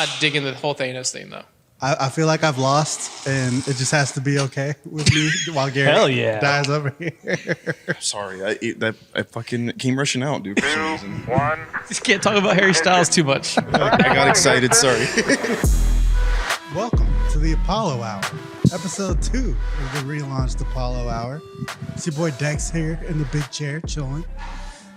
not digging the whole Thanos thing though. I feel like I've lost, and it just has to be okay with me while Garrett dies over here. Sorry, I fucking came rushing out, dude. For some reason. Just can't talk about Harry Styles too much. I got excited. Sorry. Welcome to the Apollo Hour, episode 2 of the relaunched Apollo Hour. It's your boy Dex here in the big chair, chilling.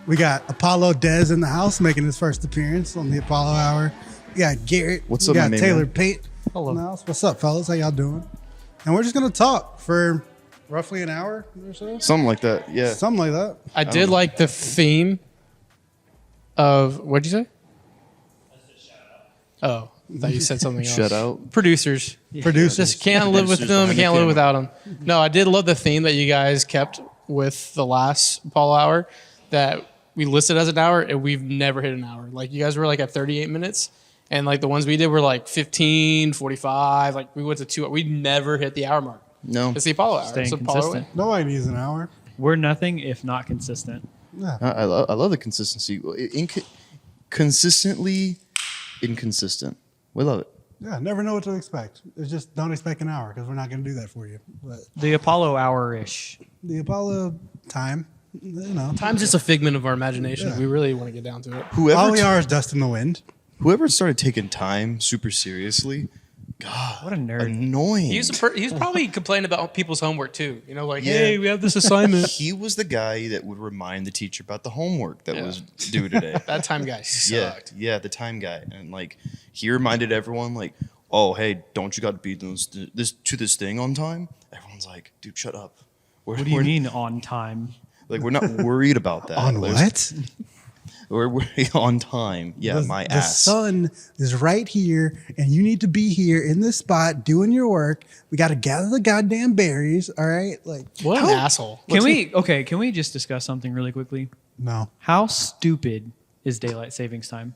We got Apollo Dez in the house making his first appearance on the Apollo Hour. We got Garrett. What's we up, got man? Taylor Pate. Hello. In the house. What's up, fellas? How y'all doing? And we're just gonna talk for roughly an hour or so. Something like that. Yeah. Something like that. I did like the theme of what'd you say? Oh, I thought you said something else. Shut out. Producers. Producers. Just can't live with Producers them. behind the Can't live camera. without them. No, I did love the theme that you guys kept with the last Apollo Hour that we listed as an hour, and we've never hit an hour. Like you guys were like at 38 minutes, and like the ones we did were like 15, 45. Like we went to 2. We never hit the hour mark. No. It's the Apollo Hour. Staying It's the Apollo consistent. way. Nobody needs an hour. We're nothing if not consistent. Yeah. I love the consistency. Consistently inconsistent. We love it. Yeah, never know what to expect. It's just don't expect an hour because we're not going to do that for you. But The Apollo hour-ish. the Apollo time, you know. Time's just a figment of our imagination. Yeah. We really want to get down to it. All we are is dust in the wind. Whoever started taking time super seriously, God, What a nerd. annoying. He was probably complaining about people's homework too. You know, like, Yeah. hey, we have this assignment. He was the guy that would remind the teacher about the homework that was due today. That time guy sucked. Yeah, the time guy, and like he reminded everyone, like, oh, hey, don't you got to be this thing on time? Everyone's like, dude, shut up. What do you mean on time? Like, we're not worried about that. On Like, what? We're on time. Yeah, the, my the ass. sun is right here, and you need to be here in this spot doing your work. We got to gather the goddamn berries. All right, like What an asshole. Can we just discuss something really quickly? no. How stupid is daylight savings time?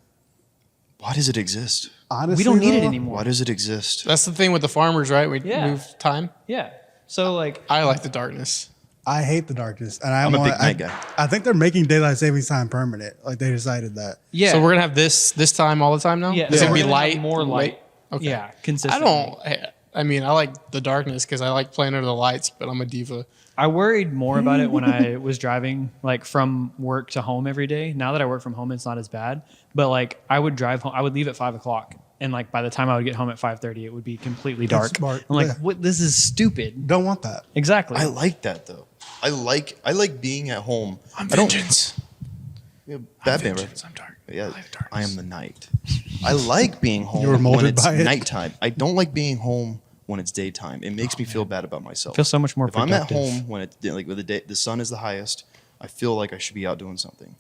Why does it exist? Honestly, We don't need it though, anymore. Why does it exist? That's the thing with the farmers, right? We Yeah. move time. Yeah. So like I like the darkness. I hate the darkness, and I'm a big night guy. I think they're making daylight savings time permanent. Like they decided that. yeah. So we're gonna have this time all the time now. yeah. Is so it gonna we're be gonna have light? more light. Okay. Yeah, I consistent. don't. I mean, I like the darkness because I like playing under the lights, but I'm a diva. I worried more about it when I was driving like from work to home every day. Now that I work from home, it's not as bad. But like I would drive home, I would leave at 5:00, and like by the time I would get home at 5:30, it would be completely dark. smart. I'm like, Yeah. what? This is stupid. Don't want that. Exactly. I like that though. I like being at home. I'm I don't- vengeance. Yeah, I'm Batman. vengeance. I'm dark. Yeah, I have darkness. I am the night. I like being home You were molded when it's by it? nighttime. I don't like being home when it's daytime. It makes me feel bad about myself. feel so much more If I'm at productive. home when it's like with the sun is the highest, I feel like I should be out doing something.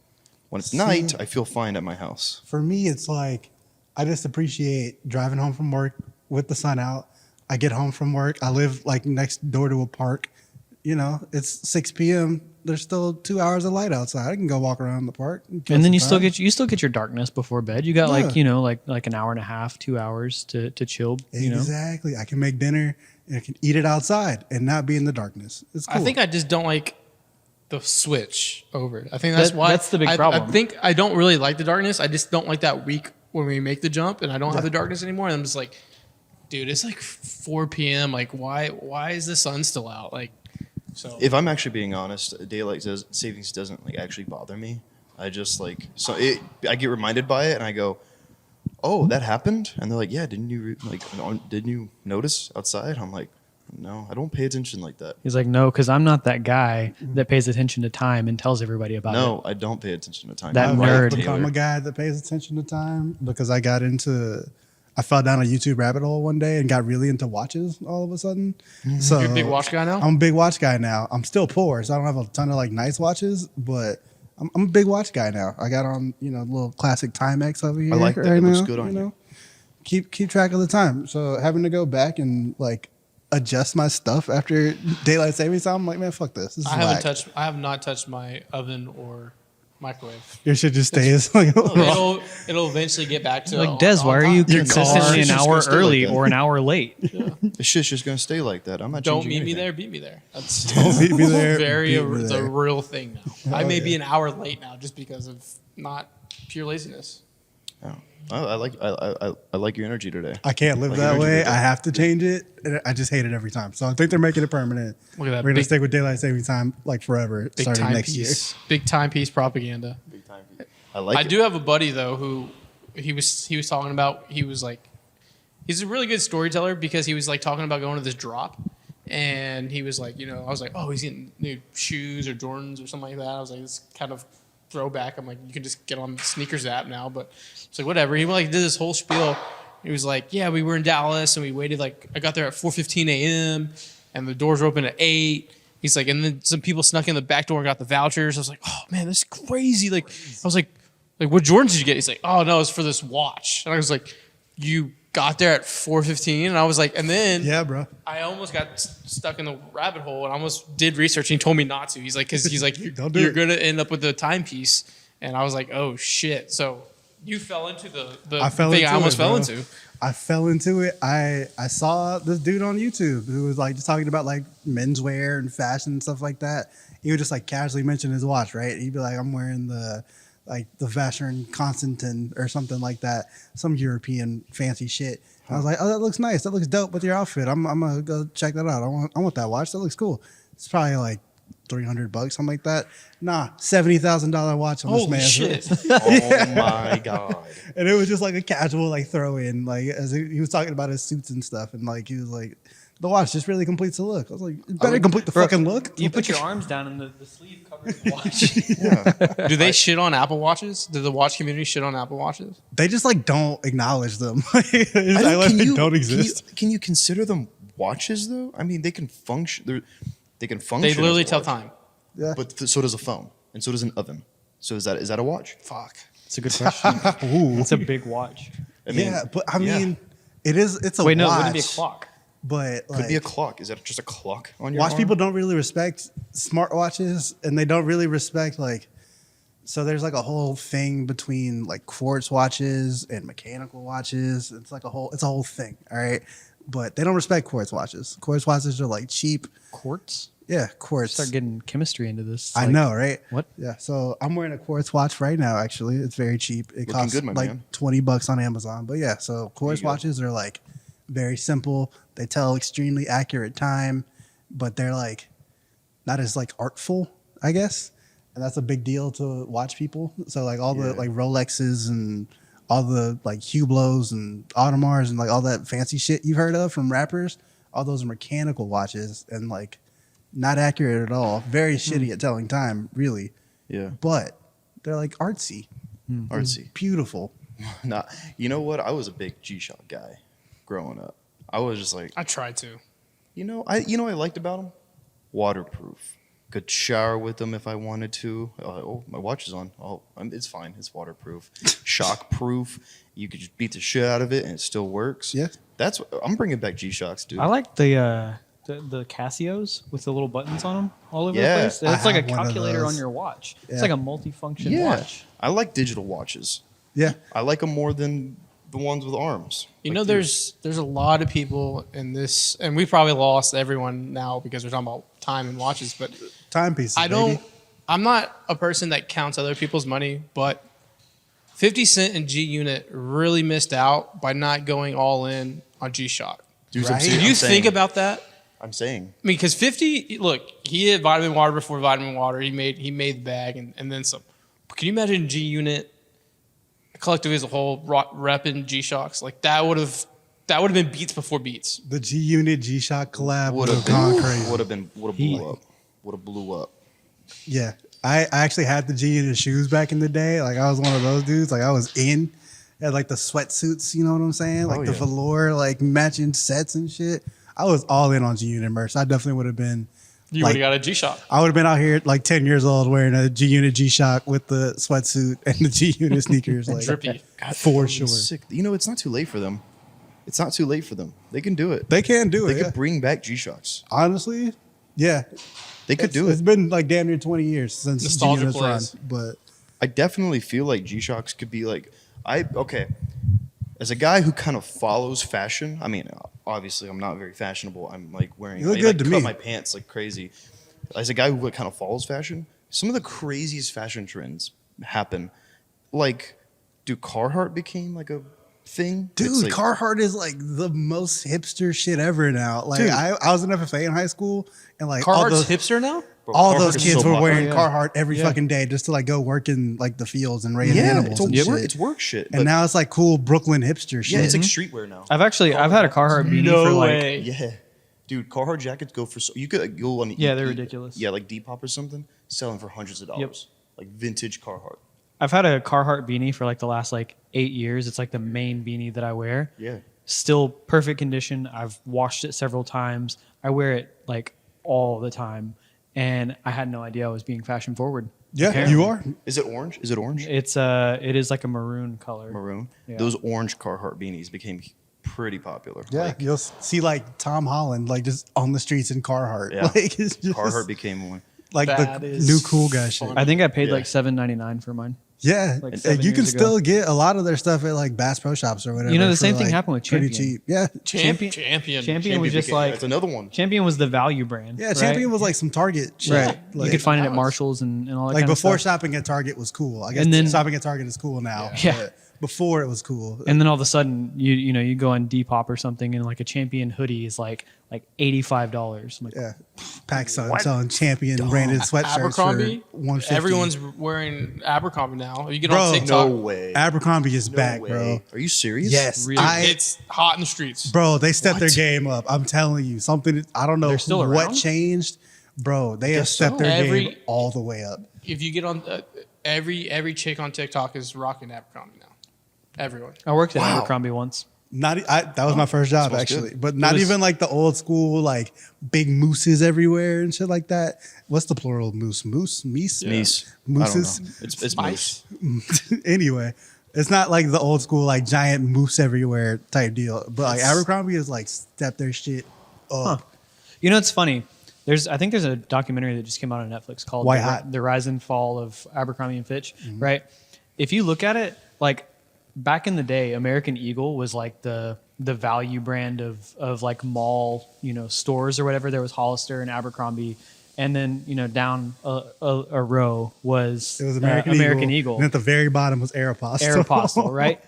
When it's night, I feel fine at my house. For me, it's like I just appreciate driving home from work with the sun out. I get home from work. I live like next door to a park. You know, it's 6 p.m. There's still 2 hours of light outside. I can go walk around the park. kill and then some you still time. get your darkness before bed. You got Yeah. like, you know, like an hour and a half, 2 hours to chill. You know, Exactly. I can make dinner and I can eat it outside and not be in the darkness. It's cool. I think I just don't like the switch over. I think that's That- why. that's the big I problem. think I don't really like the darkness. I just don't like that week when we make the jump and I don't have the darkness anymore. And I'm just like, dude, it's like 4 p.m. Like, why is the sun still out? Like, so If I'm actually being honest, daylight savings doesn't like actually bother me. I just like I get reminded by it and I go, oh, that happened, and they're like, yeah, didn't you notice outside? I'm like, no, I don't pay attention like that. he's like, no, because I'm not that guy that pays attention to time and tells everybody about it. No, I don't pay attention to time. That You're nerd. right, become Taylor. a guy that pays attention to time because I fell down a YouTube rabbit hole one day and got really into watches all of a sudden. So you're a big watch guy now. I'm a big watch guy now. I'm still poor, so I don't have a ton of like nice watches, but I'm a big watch guy now. I got on, you know, little classic Timex over here. I like that. right It looks now, good on you. Keep track of the time. So having to go back and like adjust my stuff after daylight savings time, I'm like, man, fuck this. This is whack. I have not touched my oven or microwave. Your shit just stays like It'll eventually get back to Like, Des, why are you Your consistently car- an hour It's just gonna stay early like that. or an hour late? The shit's just gonna stay like that. I'm not. Don't changing meet me anything. there, beat me there. That's Don't meet me there, Very beat me it's a there. real thing now. I may yeah. be an hour late now just because of not pure laziness. Oh. I like your energy today. I can't live Like that energy way. today. I have to change it. And I just hate it every time. So I think they're making it permanent. Look at that We're gonna big- stick with daylight saving time like forever, Big starting next timepiece. Big timepiece propaganda. Big time. I like I it. do have a buddy though who he was talking about. He was like, he's a really good storyteller because he was like talking about going to this drop, and he was like, you know, I was like, oh, he's getting new shoes or Jordans or something like that. I was like, it's kind of throwback. I'm like, you can just get on the sneakers app now, but it's like whatever. He like did this whole spiel. He was like, yeah, we were in Dallas and we waited like I got there at 4:15 a.m. and the doors were open at 8. He's like, and then some people snuck in the back door and got the vouchers. I was like, oh man, this is crazy. Like, I was like, what Jordans did you get? He's like, oh no, it's for this watch. And I was like, you got there at 4:15, and I was like, and then year. Yeah, bro. I almost got stuck in the rabbit hole and I almost did research. And he told me not to. He's like, because he's like, Don't do you're it. gonna end up with the timepiece. And I was like, oh shit. So you fell into the I fell thing into I almost it, fell bro. into. I fell into it. I saw this dude on YouTube who was like just talking about like menswear and fashion and stuff like that. He would just like casually mention his watch, right? He'd be like, I'm wearing the Vacheron Constantin or something like that, some European fancy shit. I was like, oh, that looks nice. That looks dope with your outfit. I'm gonna go check that out. I want that watch. That looks cool. It's probably like $300, something like that. Nah, $70,000 watch on this Holy man. shit. Oh my god. And it was just like a casual like throw in, like as he was talking about his suits and stuff, and like he was like, the watch just really completes the look. I was like, it better complete the fucking look. You put your arms down and the sleeve covers the watch. Yeah. Do they shit on Apple Watches? Do the watch community shit on Apple Watches? They just like don't acknowledge them. They just act like they don't exist. Can you consider them watches though? I mean, they can function. They can function. They literally as a tell watch. time. Yeah. But so does a phone, and so does an oven. So is that a watch? Fuck. It's a good question. Ooh. It's a big watch. I mean, yeah, but I yeah. mean, it's a Wait, no, it watch. wouldn't be a clock. But like, Could be a clock. Is that just a clock on your watch arm? people don't really respect smartwatches, and they don't really respect like. So there's like a whole thing between like quartz watches and mechanical watches. It's a whole thing. All right, but they don't respect quartz watches. Quartz watches are like cheap. Quartz? Yeah, quartz. Start getting chemistry into this. I Like, know, right? What? Yeah. So I'm wearing a quartz watch right now. Actually, it's very cheap. It Looking costs good, my like man. $20 on Amazon. But yeah, so quartz you go. watches are like very simple. They tell extremely accurate time, but they're like not as like artful, I guess. And that's a big deal to watch people. So like all the Yeah. like Rolexes and all the like Hublots and Audemars and like all that fancy shit you've heard of from rappers, all those are mechanical watches and like not accurate at all. Very shitty at telling time, really. Yeah, But they're like artsy, artsy. beautiful. Nah, you know what? I was a big G-Shock guy growing up. I was just like, I tried to. I liked about them? Waterproof. Could shower with them if I wanted to. Oh, my watch is on. Oh, it's fine. It's waterproof. Shock-proof. You could just beat the shit out of it and it still works. Yeah. I'm bringing back G-Shocks, dude. I like the Casios with the little buttons on them all over Yeah. the place. I It's like a have one of calculator those. on your watch. Yeah. It's like a multifunction yeah. watch. I like digital watches. Yeah. I like them more than the ones with arms. You Like know, there's a lot of people in this, and we probably lost everyone now because we're talking about time and watches. But Timepieces. I'm not a person that counts other people's money, but 50 Cent and GUnit really missed out by not going all in on G-Shock. Dude, Right? Do you think about that? I'm saying. I mean, because 50, look, he had vitamin water before vitamin water. He made the bag and then some. But can you imagine G-Unit collectively as a whole repping G-Shocks? Like that would have been Beats before Beats. The GUnit G-Shock collab would Would have have gone crazy. Would have blew up. Would have blew up. Yeah. I actually had the GUnit shoes back in the day. Like I was one of those dudes. Like I was in at like the sweatsuits, you know what I'm saying? Like the yeah. velour, like matching sets and shit. I was all in on GUnit merch. I definitely would have been. You Like- would have got a G-Shock. I would have been out here at like 10 years old wearing a GUnit G-Shock with the sweatsuit and the GUnit sneakers. Like, Drippy. for sure. Sick. It's not too late for them. It's not too late for them. They can do it. They can do They it. Yeah. could bring back G-Shocks. Honestly, yeah. They could do It's it. been like damn near 20 years since Nostalgia GUnit's run. plays. But I definitely feel like G-Shocks could be like as a guy who kind of follows fashion. I mean, obviously I'm not very fashionable. I'm like wearing You look I, good like, to cut me. my pants like crazy. As a guy who like, kind of follows fashion, some of the craziest fashion trends happen. Like, dude, Carhartt became like a thing. Dude, It's like, Carhartt is like the most hipster shit ever now. Like Dude. I was in FFA in high school, and like all Carhartt's those, hipster now. bro, all Carhartt those is kids so were popular. wearing yeah. Carhartt every Yeah. fucking day just to like go work in like the fields and raise Yeah, animals it's, and a work, shit. it's work shit. And but- now it's like cool Brooklyn hipster shit. yeah, it's like streetwear now. I've had a Carhartt beanie No for like way. Yeah, dude, Carhartt jackets go for so you could go on Yeah, they're ridiculous. Yeah, like Depop or something, selling for hundreds of dollars. Like vintage Carhartt. I've had a Carhartt beanie for like the last like 8 years. It's like the main beanie that I wear. Yeah, Still perfect condition. I've washed it several times. I wear it like all the time, and I had no idea I was being fashion forward. Yeah, Apparently. you are. is it orange? Is it orange? It is like a maroon color. Maroon. Yeah. Those orange Carhartt beanies became pretty popular. Yeah, Like, you'll see like Tom Holland like just on the streets in Carhartt. Yeah. Like it's just Carhartt became one. like That the is new cool guy shit. funny. I think I paid Yeah. like $7.99 for mine. Yeah, Like and 7 you can years ago. still get a lot of their stuff at like Bass Pro Shops or whatever. You know, the for, same thing like, happened with pretty Champion. cheap. Yeah, Champion was just became- like it's another one. Champion was the value brand. yeah. right? Champion was like some Target shit. right. Like, you could find it at was- Marshalls and all that. like kind before of stuff. shopping at Target was cool. I guess And then- shopping at Target is cool now. Yeah. but before it was cool. And then all of a sudden, you go on Depop or something, and like a Champion hoodie is like $85. I'm like, Yeah, PacSun selling Champion branded sweatshirts Abercrombie. for $150. Everyone's wearing Abercrombie now. You get Bro, on TikTok. No way. Abercrombie is No back, way. bro. Are you serious? Yes, Really? It's hot in the streets. bro. They stepped their What? game up. I'm telling you, something. I don't know They're still what around? changed, bro. They have guess stepped so. their Every- game all the way up. If you get on every chick on TikTok is rocking Abercrombie now. Everyone. I worked at Wow. Abercrombie once. That was my first job smells actually, good. but not was- even like the old school like big mooses everywhere and shit like that. What's the plural of moose? Moose, meese, Meese. mooses. I don't know. It's Spice. moose. Anyway, it's not like the old school like giant moose everywhere type deal. But like Abercrombie is like step their shit up. You know, it's funny. I think there's a documentary that just came out on Netflix called White the, Hot. the Rise and Fall of Abercrombie and Fitch, right? If you look at it, like back in the day, American Eagle was like the value brand of like mall, stores or whatever. There was Hollister and Abercrombie, and then down a row was It was American Eagle. And at the very bottom was Aeropostale. Aeropostale, right?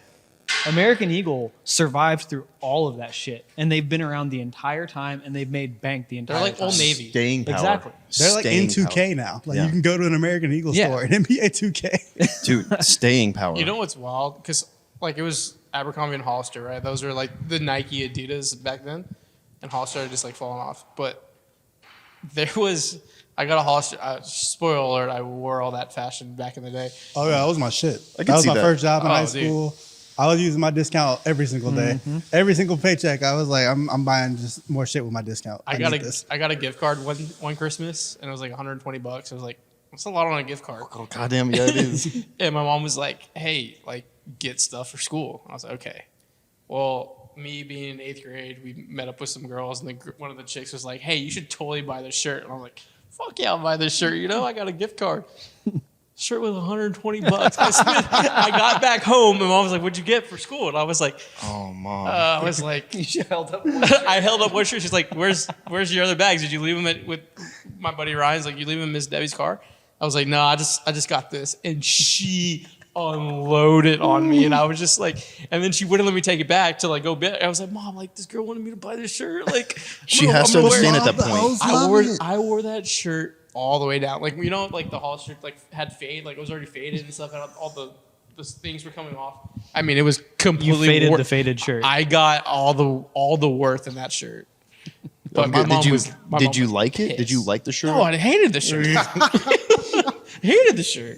American Eagle survived through all of that shit, and they've been around the entire time, and they've made bank the entire They're like time. Old Navy. Staying power. Exactly. They're like in Staying 2K power. now. Like Yeah. you can go to an American Eagle Yeah. store in NBA 2K. Dude, staying power. You know what's wild? Because like it was Abercrombie and Hollister, right? Those were like the Nike, Adidas back then, and Hollister had just like fallen off. But I got a Hollister. Spoiler alert! I wore all that fashion back in the day. Oh yeah, that was my shit. I That can was see my that. first job in Oh, high dude. school. I was using my discount every single day. Every single paycheck, I was like, I'm buying just more shit with my discount. I got need this. a gift card one Christmas, and it was like $120. I was like, "What's a lot on a gift card?" Oh, goddamn, yeah, it is. And my mom was like, "Hey, like, get stuff for school." I was like, "Okay." Well, me being in 8th grade, we met up with some girls, and one of the chicks was like, "Hey, you should totally buy this shirt." And I'm like, "Fuck yeah, I'll buy this shirt." I got a gift card. Shirt with $120. I got back home, and mom was like, "What'd you get for school?" And I was like, Oh, mom. I was like, You held up. I held up one shirt. She's like, "Where's your other bags? Did you leave them with my buddy Ryan's? Like, you leave them in Miss Debbie's car?" I was like, "No, I just got this," and she unloaded on me, and I was just like, and then she wouldn't let me take it back to like go back. I was like, "Mom, like this girl wanted me to buy this shirt." Like, She has to I'm gonna understand wear at it. that point. I wore that shirt all the way down. Like like the Hollister like had fade, like it was already faded and stuff, and all the things were coming off. I mean, it was You completely faded the faded shirt. I got all the worth in that shirt. But my mom was. My did mom you was like it? Did you pissed. like the shirt? No, I hated the shirt. Hated the shirt.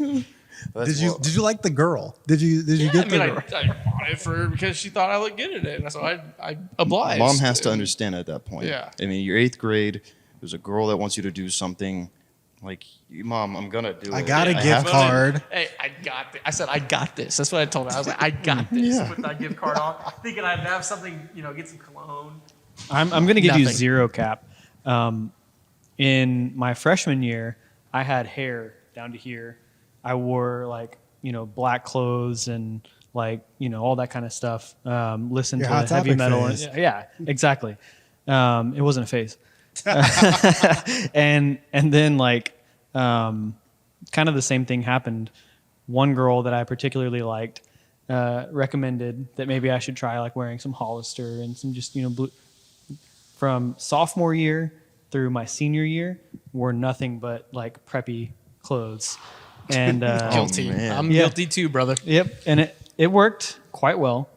That's wild. Did you like the girl? Did you Yeah, get I mean, the I girl? bought it for her because she thought I looked good in it, and so I obliged. Mom has to understand at that point. Yeah. I mean, you're 8th grade. There's a girl that wants you to do something. Like, Mom, I'm gonna do it. I got a have gift to." card. Hey, I got this. I said I got this. That's what I told her. I was like, I got this. Yeah. Put that gift card on, thinking I'd have something, get some cologne. I'm going to give you Nothing. 0 cap. In my freshman year, I had hair down to here. I wore like black clothes and like all that kind of stuff. Listened Your to Hot heavy Topic metal. phase. Yeah, exactly. It wasn't a phase. and then like kind of the same thing happened. One girl that I particularly liked recommended that maybe I should try like wearing some Hollister and some just blue. From sophomore year through my senior year, wore nothing but like preppy clothes, and Guilty. man. I'm guilty too, brother. Yep, and it worked quite well.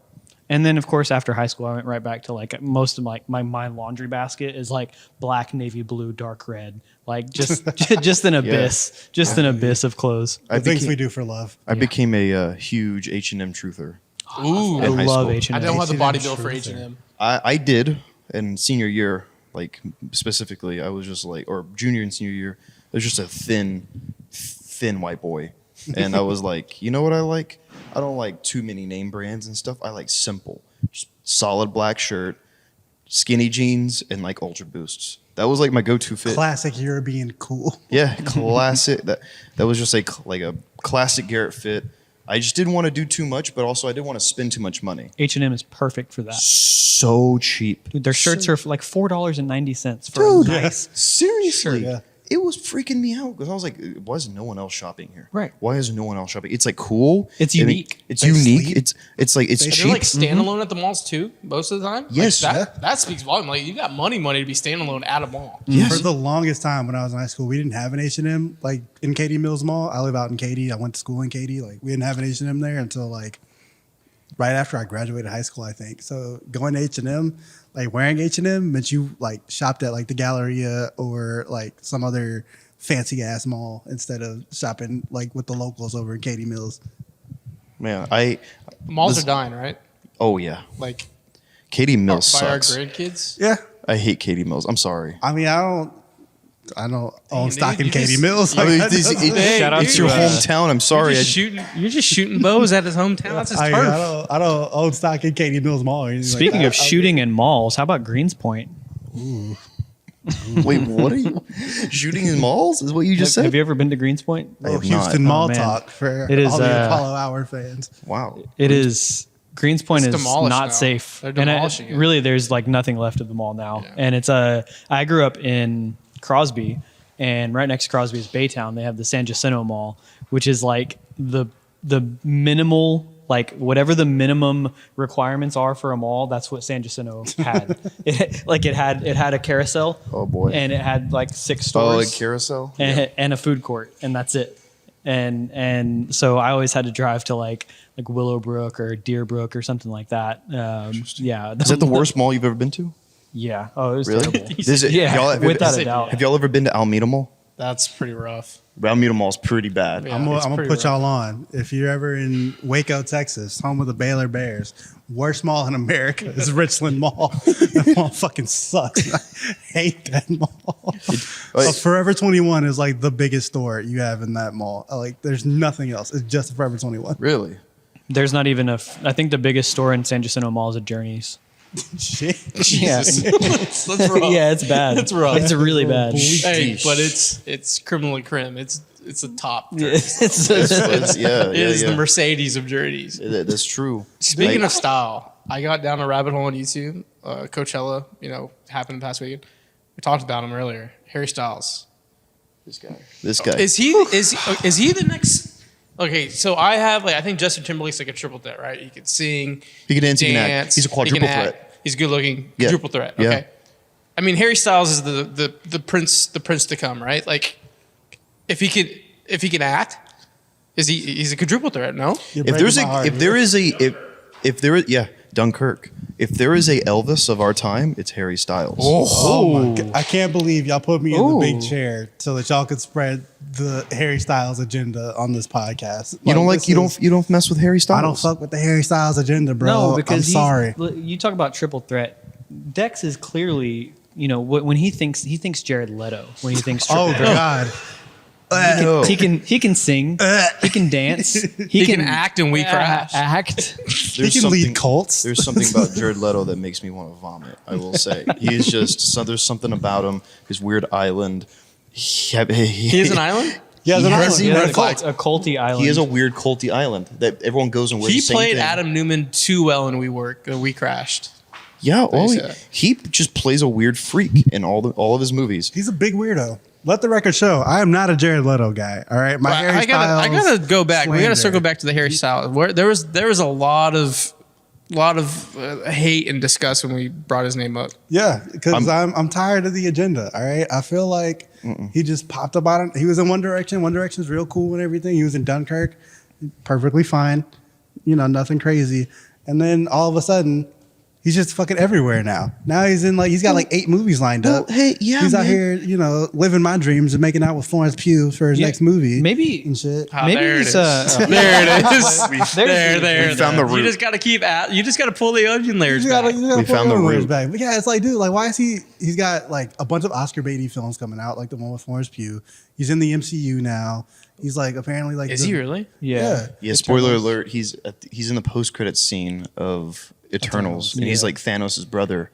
And then, of course, after high school, I went right back to like most of my laundry basket is like black, navy blue, dark red, like just an abyss, an abyss of clothes. The things we do for love. I became a huge H&M truther. Ooh, I in high love school. H&M. I don't have the body H&M build for truther. H&M. I did in senior year, like specifically. I was just like, or junior and senior year. I was just a thin white boy, and I was like, you know what I like? I don't like too many name brands and stuff. I like simple, just solid black shirt, skinny jeans, and like Ultra Boosts. That was like my go-to fit. Classic European cool. Yeah, classic. That was just like a classic Garrett fit. I just didn't want to do too much, but also I didn't want to spend too much money. H&M is perfect for that. So cheap. Dude, their shirts are like $4.90 for a nice. Seriously. Yeah. It was freaking me out because I was like, why is no one else shopping here? Right. Why is no one else shopping? It's like cool. It's and unique. It's They unique. sleep. It's like it's They cheap. They're like standalone at the malls too, most of the time. Yes. Like, that speaks volume. Like you got money to be standalone at a mall. Yes. For the longest time when I was in high school, we didn't have an H&M like in Katy Mills Mall. I live out in Katy. I went to school in Katy. Like we didn't have an H&M there until like right after I graduated high school, I think. So going to H&M, like wearing H&M meant you like shopped at like the Galleria or like some other fancy ass mall instead of shopping like with the locals over in Katy Mills. Man, Malls This- are dying, right? oh yeah. Like Katie Mills by our sucks. grandkids. Yeah. I hate Katie Mills. I'm sorry. I mean, I don't own Dude, stock in you Katy just- Mills. I mean, Like, Hey, Shout out it's to, your uh, hometown. I'm sorry. You're just shooting bows at his hometown. That's his turf. I don't own stock in Katy Mills Mall. Or anything Speaking like of shooting in malls, how about Greenspoint? Wait, what are you shooting in malls? Is what you just Have said? you ever been to Greenspoint? I have Houston not. Mall Oh, man. talk for It is, all the Apollo Hour fans. Wow. It is. Greenspoint It's is demolished not now. safe. They're And demolishing it. really, there's like nothing left of the mall now. Yeah. And it's I grew up in Crosby, and right next to Crosby is Baytown. They have the San Jacinto Mall, which is like the minimal, like whatever the minimum requirements are for a mall. That's what San Jacinto had. it had a carousel. Oh, boy. And it had like 6 Oh, stores. like carousel? and a food court, and that's it. And so I always had to drive to like Willowbrook or Deerbrook or something like that. Yeah, Is that the worst mall you've ever been to? Yeah. Oh, it was Really? terrible. Is it, Yeah, y'all, have, without a doubt. have y'all ever been to Alameda Mall? That's pretty rough. Alameda Mall's pretty bad. Yeah. I'm gonna it's pretty put rough. y'all on. If you're ever in Waco, Texas, home of the Baylor Bears, worst mall in America is Richland Mall. That mall fucking sucks. I hate that mall. like- Forever 21 is like the biggest store you have in that mall. Like, there's nothing else. It's just Forever 21. Really? There's not even I think the biggest store in San Jacinto Mall is a Journeys. Shit. Jesus. That's rough. Yeah, it's bad. It's rough. It's really bad. Hey, but it's criminally crim. It's a top. It's- It's- yeah, It is yeah. the Mercedes of journeys. That's true. Speaking Like- of style, I got down a rabbit hole on YouTube. Coachella, happened past weekend. We talked about him earlier. Harry Styles. This guy. Is he the next? Okay, so I think Justin Timberlake's like a triple threat, right? He can sing, He can dance, he can act. dance, He's a quadruple he can threat. act, He's good looking, Yeah. quadruple threat. Yeah. Okay. I mean, Harry Styles is the prince to come, right? Like, if he can act, he's a quadruple threat? No. You're if there's breaking my heart, if there is Dunkirk. If there is a Elvis of our time, it's Harry Styles. Oh my God. I can't believe y'all put me in the big Ooh. chair so that y'all could spread the Harry Styles agenda on this podcast. You don't this you don't mess with Harry Styles. I don't fuck with the Harry Styles agenda, bro. No, because I'm sorry. You talk about triple threat. Dex is clearly, when he thinks Jared Leto. When he thinks triple Oh threat. God. No. He can sing. He can dance. He can act and we crash. Act. He There's can lead something- cults. There's something about Jared Leto that makes me want to vomit. I will say he's just there's something about him. His weird island. He He is an island. Yeah, He an has- island. he Yeah, has a flag. culty island. He is a weird culty island that everyone goes and wears He the same played thing. Adam Newman too well in We crashed. Yeah, well, said. he just plays a weird freak in all of his movies. He's a big weirdo. Let the record show. I am not a Jared Leto guy. All right, my Harry I gotta go back. We gotta slander. circle back to the Harry Styles. Where there was a lot of hate and disgust when we brought his name up. Yeah, because I'm tired of the agenda. All right, I feel like he just popped up on it. He was in One Direction. One Direction's real cool and everything. He was in Dunkirk, perfectly fine. You know, nothing crazy. And then all of a sudden, he's just fucking everywhere now. Now he's in he's got 8 movies lined up. Hey, yeah, he's out man. here, living my dreams and making out with Florence Pugh for his next movie. Maybe and shit. Ah, Maybe there it he's, is. uh, There it is. We found the root. You just gotta you just gotta pull the onion layers You gotta, back. you gotta We put found the the layers root. back. But yeah, it's like, dude, why is he's got a bunch of Oscar baity films coming out, like the one with Florence Pugh. He's in the MCU now. He's apparently Is he really? yeah. Yeah, spoiler alert. He's in the post-credits scene of Eternals, and he's like Thanos' brother.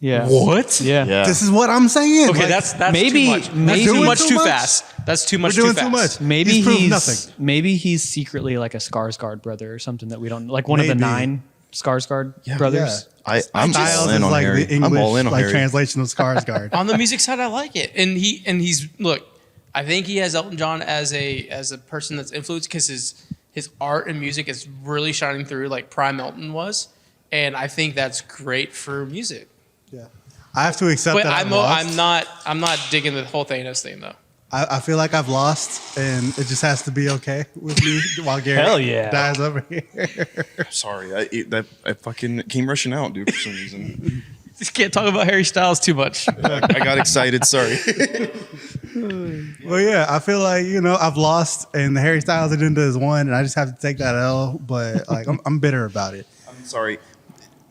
Yeah. What? Yeah. Yeah. This is what I'm saying. Okay, that's maybe- too much. maybe- That's too much Too too much? fast. That's too much We're doing too too fast. much. Maybe He's proved he's nothing. maybe he's secretly like a Skarsgård brother or something that we don't like. One of the Maybe. 9 Skarsgård brothers. I'm Styles all is in on like Harry. the English I'm all in on Harry. translation of Skarsgård. On the music side, I like it, and he's look. I think he has Elton John as a person that's influenced because his art and music is really shining through like Prime Elton was, and I think that's great for music. Yeah, I have to accept But that I've lost. I'm not digging the whole Thanos thing though. I feel like I've lost, and it just has to be okay with me while Garrett Hell yeah. dies over here. Sorry, I fucking came rushing out, dude, for some reason. Just can't talk about Harry Styles too much. I got excited. Sorry. Well, yeah, I feel like I've lost, and the Harry Styles agenda is one, and I just have to take that L. But I'm bitter about it. I'm sorry.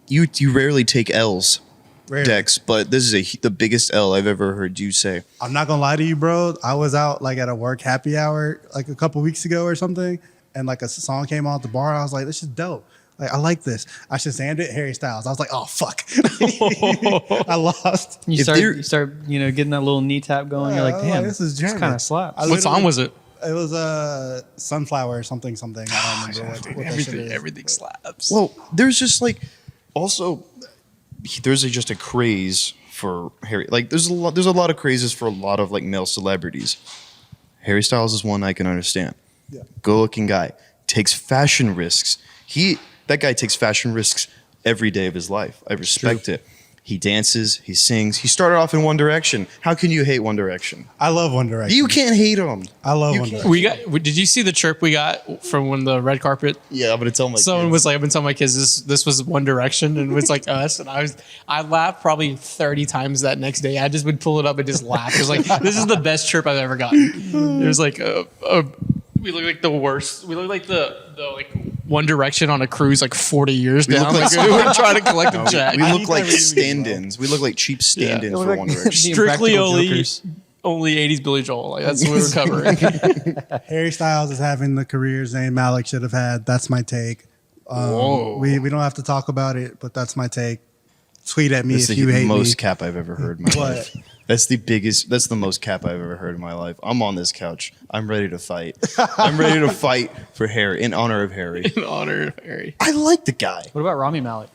You rarely take L's, Rarely. Dex, but this is the biggest L I've ever heard you say. I'm not gonna lie to you, bro. I was out at a work happy hour a couple weeks ago or something, and a song came on at the bar. And I was like, "This is dope. I like this." I should sand it. Harry Styles. I was like, "Oh fuck!" I lost. You If start getting that little knee tap going. You're like, Yeah, damn, this is jamming. kind of slaps. I What song was it? It was Sunflower or something. I don't remember what that shit is. Everything slaps. Well, there's just also there's just a craze for Harry. There's a lot of crazes for a lot of male celebrities. Harry Styles is one I can understand. Yeah. Good-looking guy, takes fashion risks. That guy takes fashion risks every day of his life. I respect it. He dances, he sings. He started off in One Direction. How can you hate One Direction? I love One Direction. You can't hate him. I love You One can't- Direction. Did you see the chirp we got from when the red carpet? Yeah, I'm gonna tell my Someone kids. was like, I've been telling my kids this was One Direction and it was like us, and I laughed probably 30 times that next day. I just would pull it up and just laugh. It was like, this is the best chirp I've ever gotten. It was like we look like the worst. We look like the One Direction on a cruise 40 years down. look We were trying to collect a check. We I look need like that reunion, stand-ins. We look like cheap stand-ins for One Direction. Strictly Impractical only Jokers. 80s Billy Joel. That's what we were covering. Harry Styles is having the career Zayn Malik should have had. That's my take. Whoa. We don't have to talk about it, but that's my take. Tweet at me That's if the you hate most me. cap I've ever heard in my What? life. That's the most cap I've ever heard in my life. I'm on this couch. I'm ready to fight. I'm ready to fight for Harry, in honor of Harry. In honor of Harry. I like the guy. What about Rami Malek?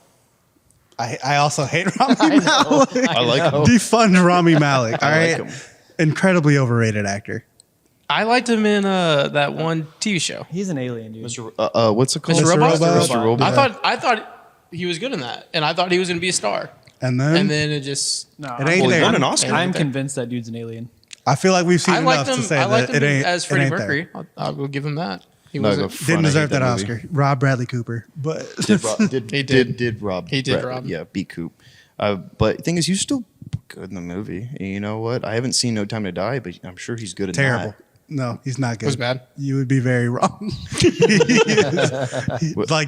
I also hate Rami Malek. I like him. Defund Rami Malek. All I right, like him. incredibly overrated actor. I liked him in that one TV show. He's an alien, dude. Mr. What's it called? Mr. Robot? Mr. Robot. I thought he was good in that, and I thought he was going to be a star. And And then then it just No, It ain't Well, he there. won an Oscar. I'm convinced that dude's an alien. I feel like we've seen I enough liked to him. say I liked that him it ain't. as it Freddie ain't Mercury. there. I will give him that. He No, wasn't. go front, Didn't I deserve hate that movie. Oscar. Rob Bradley Cooper, but Did rob. He did Brad- rob. Yeah, beat Coop. But the thing is, he's still good in the movie. And you know what? I haven't seen No Time to Die, but I'm sure he's good in terrible. that. No, he's not good. Was bad? You would be very wrong.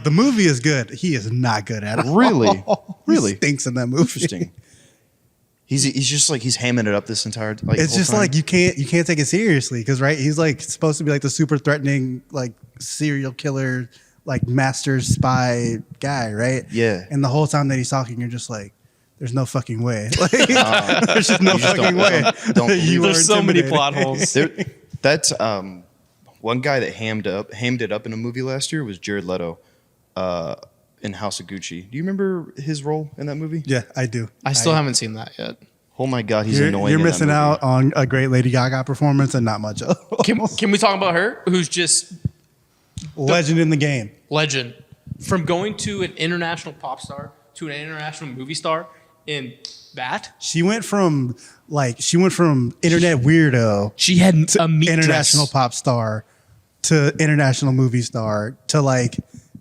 The movie is good. He is not good at it. Really? Really? He stinks in that movie. Interesting. He's just he's hamming it up this entire It's whole just time. you can't take it seriously because he's supposed to be the super threatening serial killer master spy guy, right? Yeah. And the whole time that he's talking, you're just like, there's no fucking way. There's just no You just fucking way. don't that you believe are There's so many intimidated. plot holes. That's one guy that hammed it up in a movie last year was Jared Leto in House of Gucci. Do you remember his role in that movie? Yeah, I do. I still haven't seen that yet. Oh my God, he's You're, annoying. you're in that missing movie. out on a great Lady Gaga performance and not much else. Can we talk about her, who's just Legend in the game. legend, from going to an international pop star to an international movie star in that? She went from internet weirdo She had to a meat international dress. pop star to international movie star to like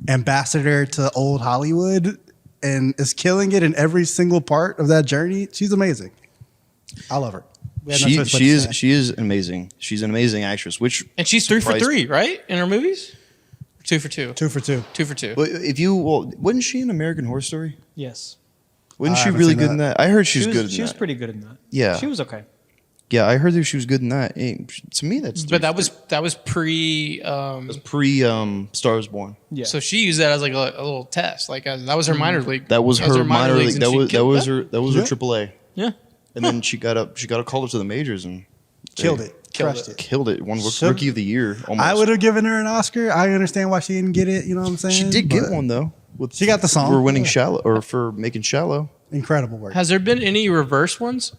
ambassador to old Hollywood, and is killing it in every single part of that journey. She's amazing. I love her. We had no choice but to say. She is amazing. She's an amazing actress. Which And she's 3 for surprised- 3, right? In her movies? 2 for 2. 2 for 2. 2 for 2. But wasn't she in American Horror Story? Yes. Wasn't I she haven't really seen good in that? I heard she's good in She was that. pretty good in that. Yeah. She was okay. Yeah, I heard that she was good in that. Hey, to me, that's But that was pre. pre Star is Born. Yeah. So she used that as like a little test. Like that was her minor league. That was her minor league. and That she was killed her AAA. Yeah. And then she got a call up to the majors and Killed it. Killed Crushed it. it. Killed it. Won Should- Rookie of the Year. Almost. I would have given her an Oscar. I understand why she didn't get it. You know what I'm saying? She did get But one though. She got the song. for winning Yeah. Shallow or for making Shallow. Incredible work. Has there been any reverse ones?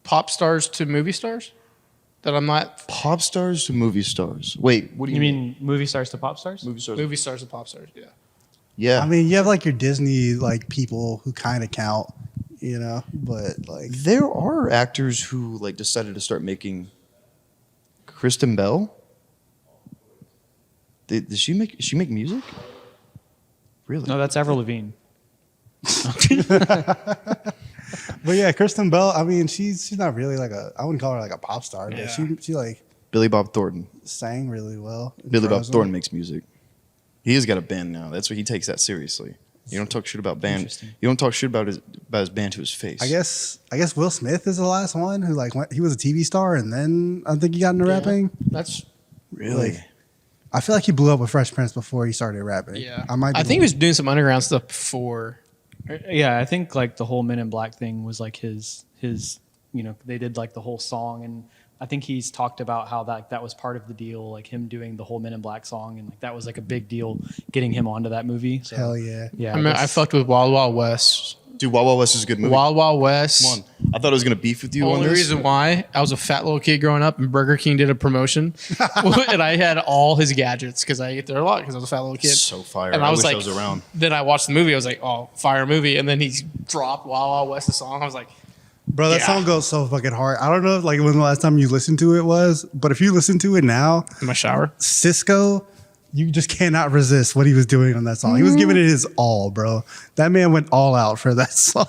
Pop stars to movie stars? That I'm not. Pop stars to movie stars. Wait, what do You mean movie stars to pop stars? movie stars? Movie stars to pop stars, yeah. Yeah. I mean, you have like your Disney like people who kind of count, you know, but like there are actors who like decided to start making. Kristen Bell. Did she make music? Really? No, that's Avril Lavigne. But yeah, Kristen Bell. I mean, she's not really like I wouldn't call her like a pop star, Yeah. but she like Billy Bob Thornton. sang really well. in Billy Bob Frozen. Thornton makes music. He has got a band now. That's why he takes that seriously. You don't talk shit about band. Interesting. You don't talk shit about his band to his face. I guess Will Smith is the last one who like he was a TV star and then I think he got into rapping. That's Really. Like, I feel like he blew up with Fresh Prince before he started rapping. yeah. I I think he was doing some underground stuff before. Yeah, I think like the whole Men in Black thing was like his they did like the whole song, and I think he's talked about how that was part of the deal, like him doing the whole Men in Black song, and like that was like a big deal getting him onto that movie. So, Hell yeah. yeah. I mean, I guess- fucked with Wild Wild West. Dude, Wild Wild West is a good movie. Wild Wild West. Come on. I thought I was gonna beef with you on Only this. reason why I was a fat little kid growing up, and Burger King did a promotion, and I had all his gadgets because I ate there a lot because I was a fat little kid. So fire. And I I was wish like, I was around. Then I watched the movie. I was like, oh, fire movie. And then he dropped Wild Wild West, the song. I was like, Bro, that Yeah. song goes so fucking hard. I don't know if like when the last time you listened to it was, but if you listen to it now, in my shower. Cisco, you just cannot resist what he was doing on that song. He was giving it his all, bro. That man went all out for that song.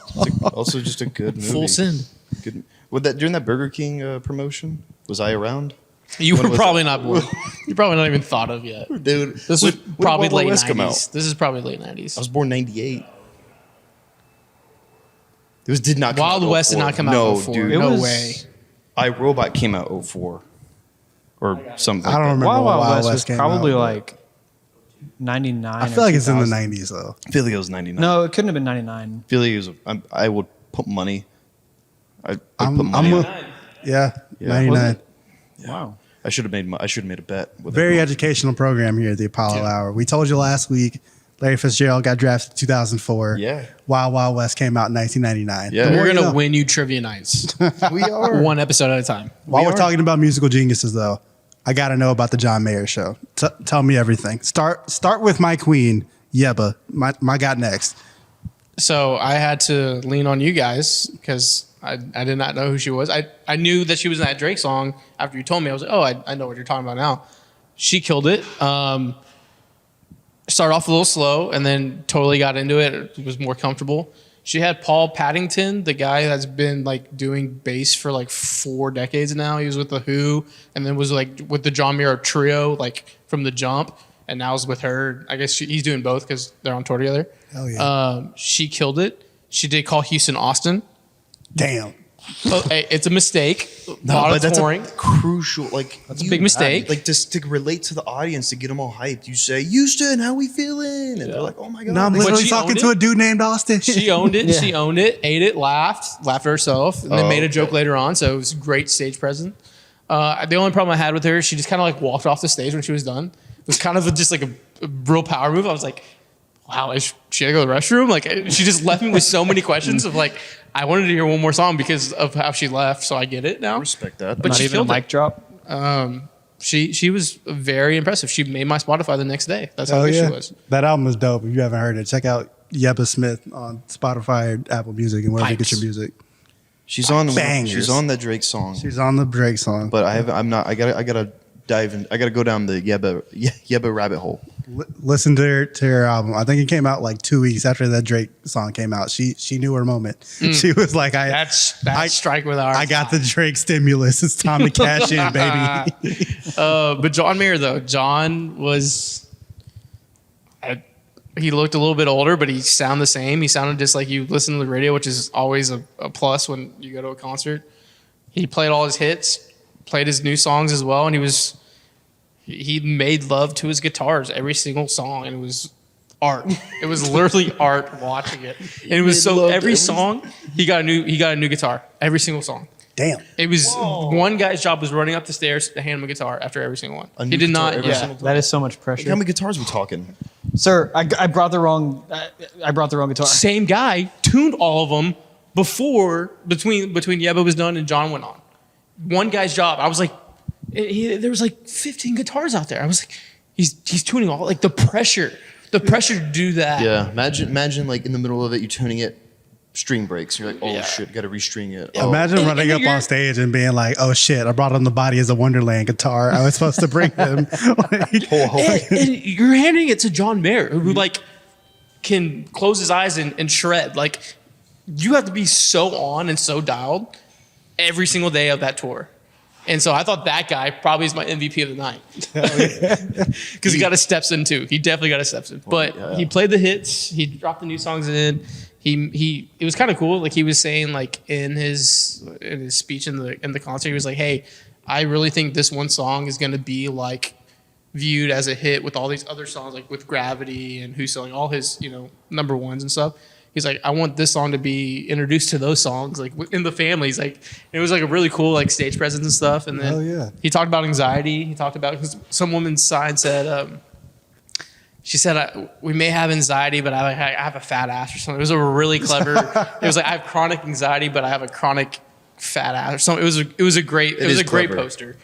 Also, just a good movie. Full send. Good. With that during that Burger King promotion, was I around? You When were was probably it? not born. You're probably not even thought of yet. Dude, This when- is when did probably Wild Wild late West come out? 90s. This is probably late 90s. I was born '98. This did not come Wild out West did 04. not come out No, 04. dude. No was- way. iRobot came out 04 or something. I don't like that. remember. Wild when Wild West was came probably out. like 99. I feel like it's in the 2000. 90s though. I feel like it was '99. No, it couldn't have been 99. I feel like it was. I would put money. I'd I'm, put money. I'm on with, it. yeah, Yeah. 99. Wow. I should have made a bet. With Very everyone. educational program here at the Apollo Yeah. Hour. We told you last week Larry Fitzgerald got drafted in 2004. Yeah. Wild Wild West came out in 1999. Yeah. The more We're you going to know. win you trivia nights. We are. One episode at a time. While We we're are. talking about musical geniuses, though, I got to know about the John Mayer show. Tell me everything. Start with my queen, Yeba. My God next. So I had to lean on you guys because I did not know who she was. I knew that she was in that Drake song after you told me. I was like, oh, I know what you're talking about now. She killed it. Started off a little slow and then totally got into it. It was more comfortable. She had Paul Paddington, the guy that's been like doing bass for like 4 decades now. He was with the Who and then was like with the John Mayer trio, like from the jump. And now is with her. I guess he's doing both because they're on tour together. Hell yeah. She killed it. She did call Houston Austin. Damn. Oh, hey, it's a mistake. No, lot but of that's touring. a crucial. Like That's a big mistake. Like just to relate to the audience to get them all hyped. You say, "Houston, how we feeling?" And they're like, "Oh my god." No, I'm They- literally she talking owned to it? a dude named Austin. She owned it. She owned it. Ate it. Laughed at herself, and then Oh, made a joke okay. later on. So it was a great stage presence. The only problem I had with her, she just kind of like walked off the stage when she was done. It was kind of just like a real power move. I was like, wow, is she gotta go to the restroom? Like, she just left me with so many questions of like, I wanted to hear one more song because of how she left, so I get it now. Respect that. But Not she even a killed mic it. drop. She was very impressive. She made my Spotify the next day. That's how good she was. That album is dope. If you haven't heard it, check out Yebba Smith on Spotify, Apple Music, and wherever you get your music. She's on. Bangers. She's on that Drake song. She's on the Drake song. But I haven't. I'm not. I gotta dive in. I gotta go down the Yebba rabbit hole. Listen to her album. I think it came out like 2 weeks after that Drake song came out. She knew her moment. She was like, That's strike with our. I got the Drake stimulus. It's time to cash in, baby. But John Mayer though, John was. He looked a little bit older, but he sounded the same. He sounded just like you listen to the radio, which is always a plus when you go to a concert. He played all his hits, played his new songs as well, and he made love to his guitars every single song, and it was art. It was literally art watching it. And it was so every song he got a new guitar every single song. Damn. It was one guy's job was running up the stairs to hand him a guitar after every single one. He did not. Yeah, That is so much pressure. How many guitars are we talking? Sir, I brought the wrong guitar. same guy tuned all of them between Yebba was done and John went on. One guy's job. I was like, there was like 15 guitars out there. I was like, he's tuning all like the pressure to do that. Yeah. Imagine like in the middle of it, you're tuning it. String breaks. You're like, oh shit, got to restring it. Oh. Imagine running up on stage and being like, "Oh shit, I brought him the Body as a Wonderland guitar. I was supposed to bring him." And you're handing it to John Mayer, who like can close his eyes and shred. Like you have to be so on and so dialed every single day of that tour. And so I thought that guy probably is my MVP of the night because he got his steps in too. He definitely got his steps in. But he played the hits. He dropped the new songs in. It was kind of cool. Like he was saying, like in his speech in the concert, he was like, "Hey, I really think this one song is going to be like viewed as a hit with all these other songs, like with Gravity and Who's Selling, all his number ones and stuff." He's like, "I want this song to be introduced to those songs, like in the families." Like it was like a really cool like stage presence and stuff. And then he talked about anxiety. He talked about because some woman's sign said. She said, "We may have anxiety, but I have a fat ass or something." It was a really clever. It was like I have chronic anxiety, but I have a chronic fat ass or something. It was a great great poster,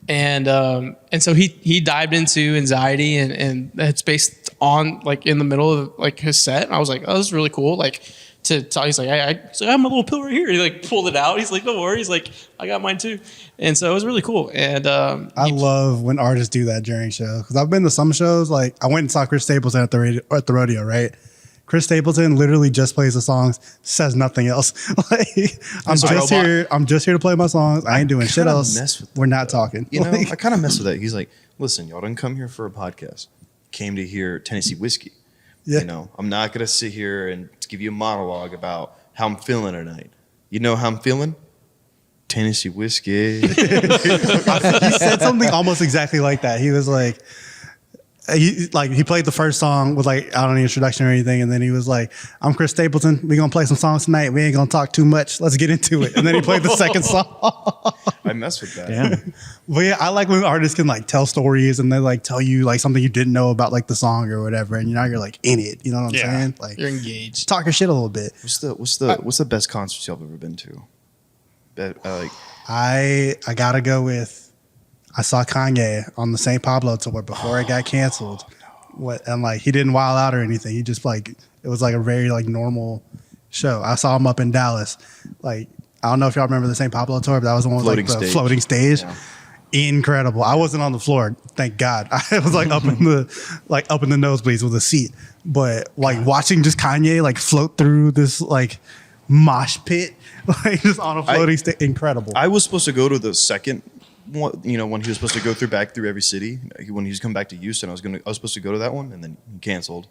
and so he dived into anxiety and it's based on like in the middle of like his set. And I was like, "Oh, this is really cool." Like to tell, he's like, I have my little pill right here. He like pulled it out. He's like, "Don't worry." He's like, "I got mine too," and so it was really cool. And I love when artists do that during shows because I've been to some shows. Like I went and saw Chris Stapleton at the rodeo, right? Chris Stapleton literally just plays the songs, says nothing else. Like I'm just here to play my songs. I ain't doing shit else. We're not talking. You know, I kind of mess with that. He's like, "Listen, y'all didn't come here for a podcast. Came to hear Tennessee whiskey. Yeah. You know, I'm not gonna sit here and give you a monologue about how I'm feeling tonight. You know how I'm feeling? Tennessee whiskey." He said something almost exactly like that. He was like, he played the first song with like out on the introduction or anything, and then he was like, "I'm Chris Stapleton. We're gonna play some songs tonight. We ain't gonna talk too much. Let's get into it." And then he played the second song. I mess with that. Damn. But yeah, I like when artists can like tell stories and they like tell you like something you didn't know about like the song or whatever, and you're like in it. You know what I'm saying? Like you're engaged. Talk your shit a little bit. What's the best concerts y'all have ever been to? I gotta go with. I saw Kanye on the St. Pablo tour before it got canceled. And like he didn't wild out or anything. He just like it was like a very like normal show. I saw him up in Dallas. Like I don't know if y'all remember the St. Pablo tour, but that was the one with like the floating stage. Yeah. Incredible. I wasn't on the floor, thank God. I was like up in the nosebleeds with a seat. But like watching just Kanye like float through this like mosh pit, like just on a floating stage, incredible. I was supposed to go to the second one, when he was supposed to go back through every city. When he was coming back to Houston, I was supposed to go to that one, and then he canceled.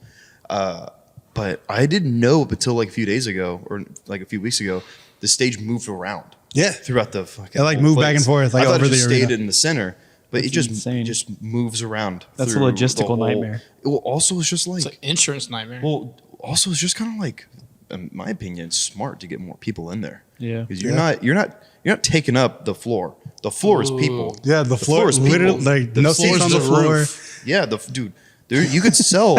But I didn't know up until like a few days ago, or like a few weeks ago, the stage moved around. Yeah, throughout the fucking. It like moved back and forth. Like I thought over it just the stayed in the center, but That's it just moves around. That's a logistical nightmare. Well, also it's just like it's an insurance nightmare. Well, also it's just kind of like, in my opinion, it's smart to get more people in there. Yeah, because you're not taking up the floor. The floor is people. Yeah, the floor is literally like no seats on the floor. Roof. Yeah, dude, You could sell.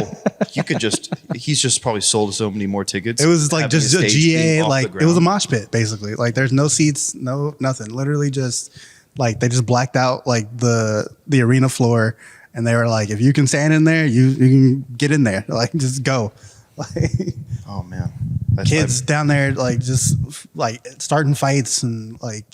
He's just probably sold so many more tickets. It was like having just a stage GA, being off like the it was a ground. mosh pit basically. Like there's no seats, no nothing. Literally just like they just blacked out like the arena floor, and they were like, if you can stand in there, you can get in there. Like just go. Like Oh man, kids down there like just like starting fights and like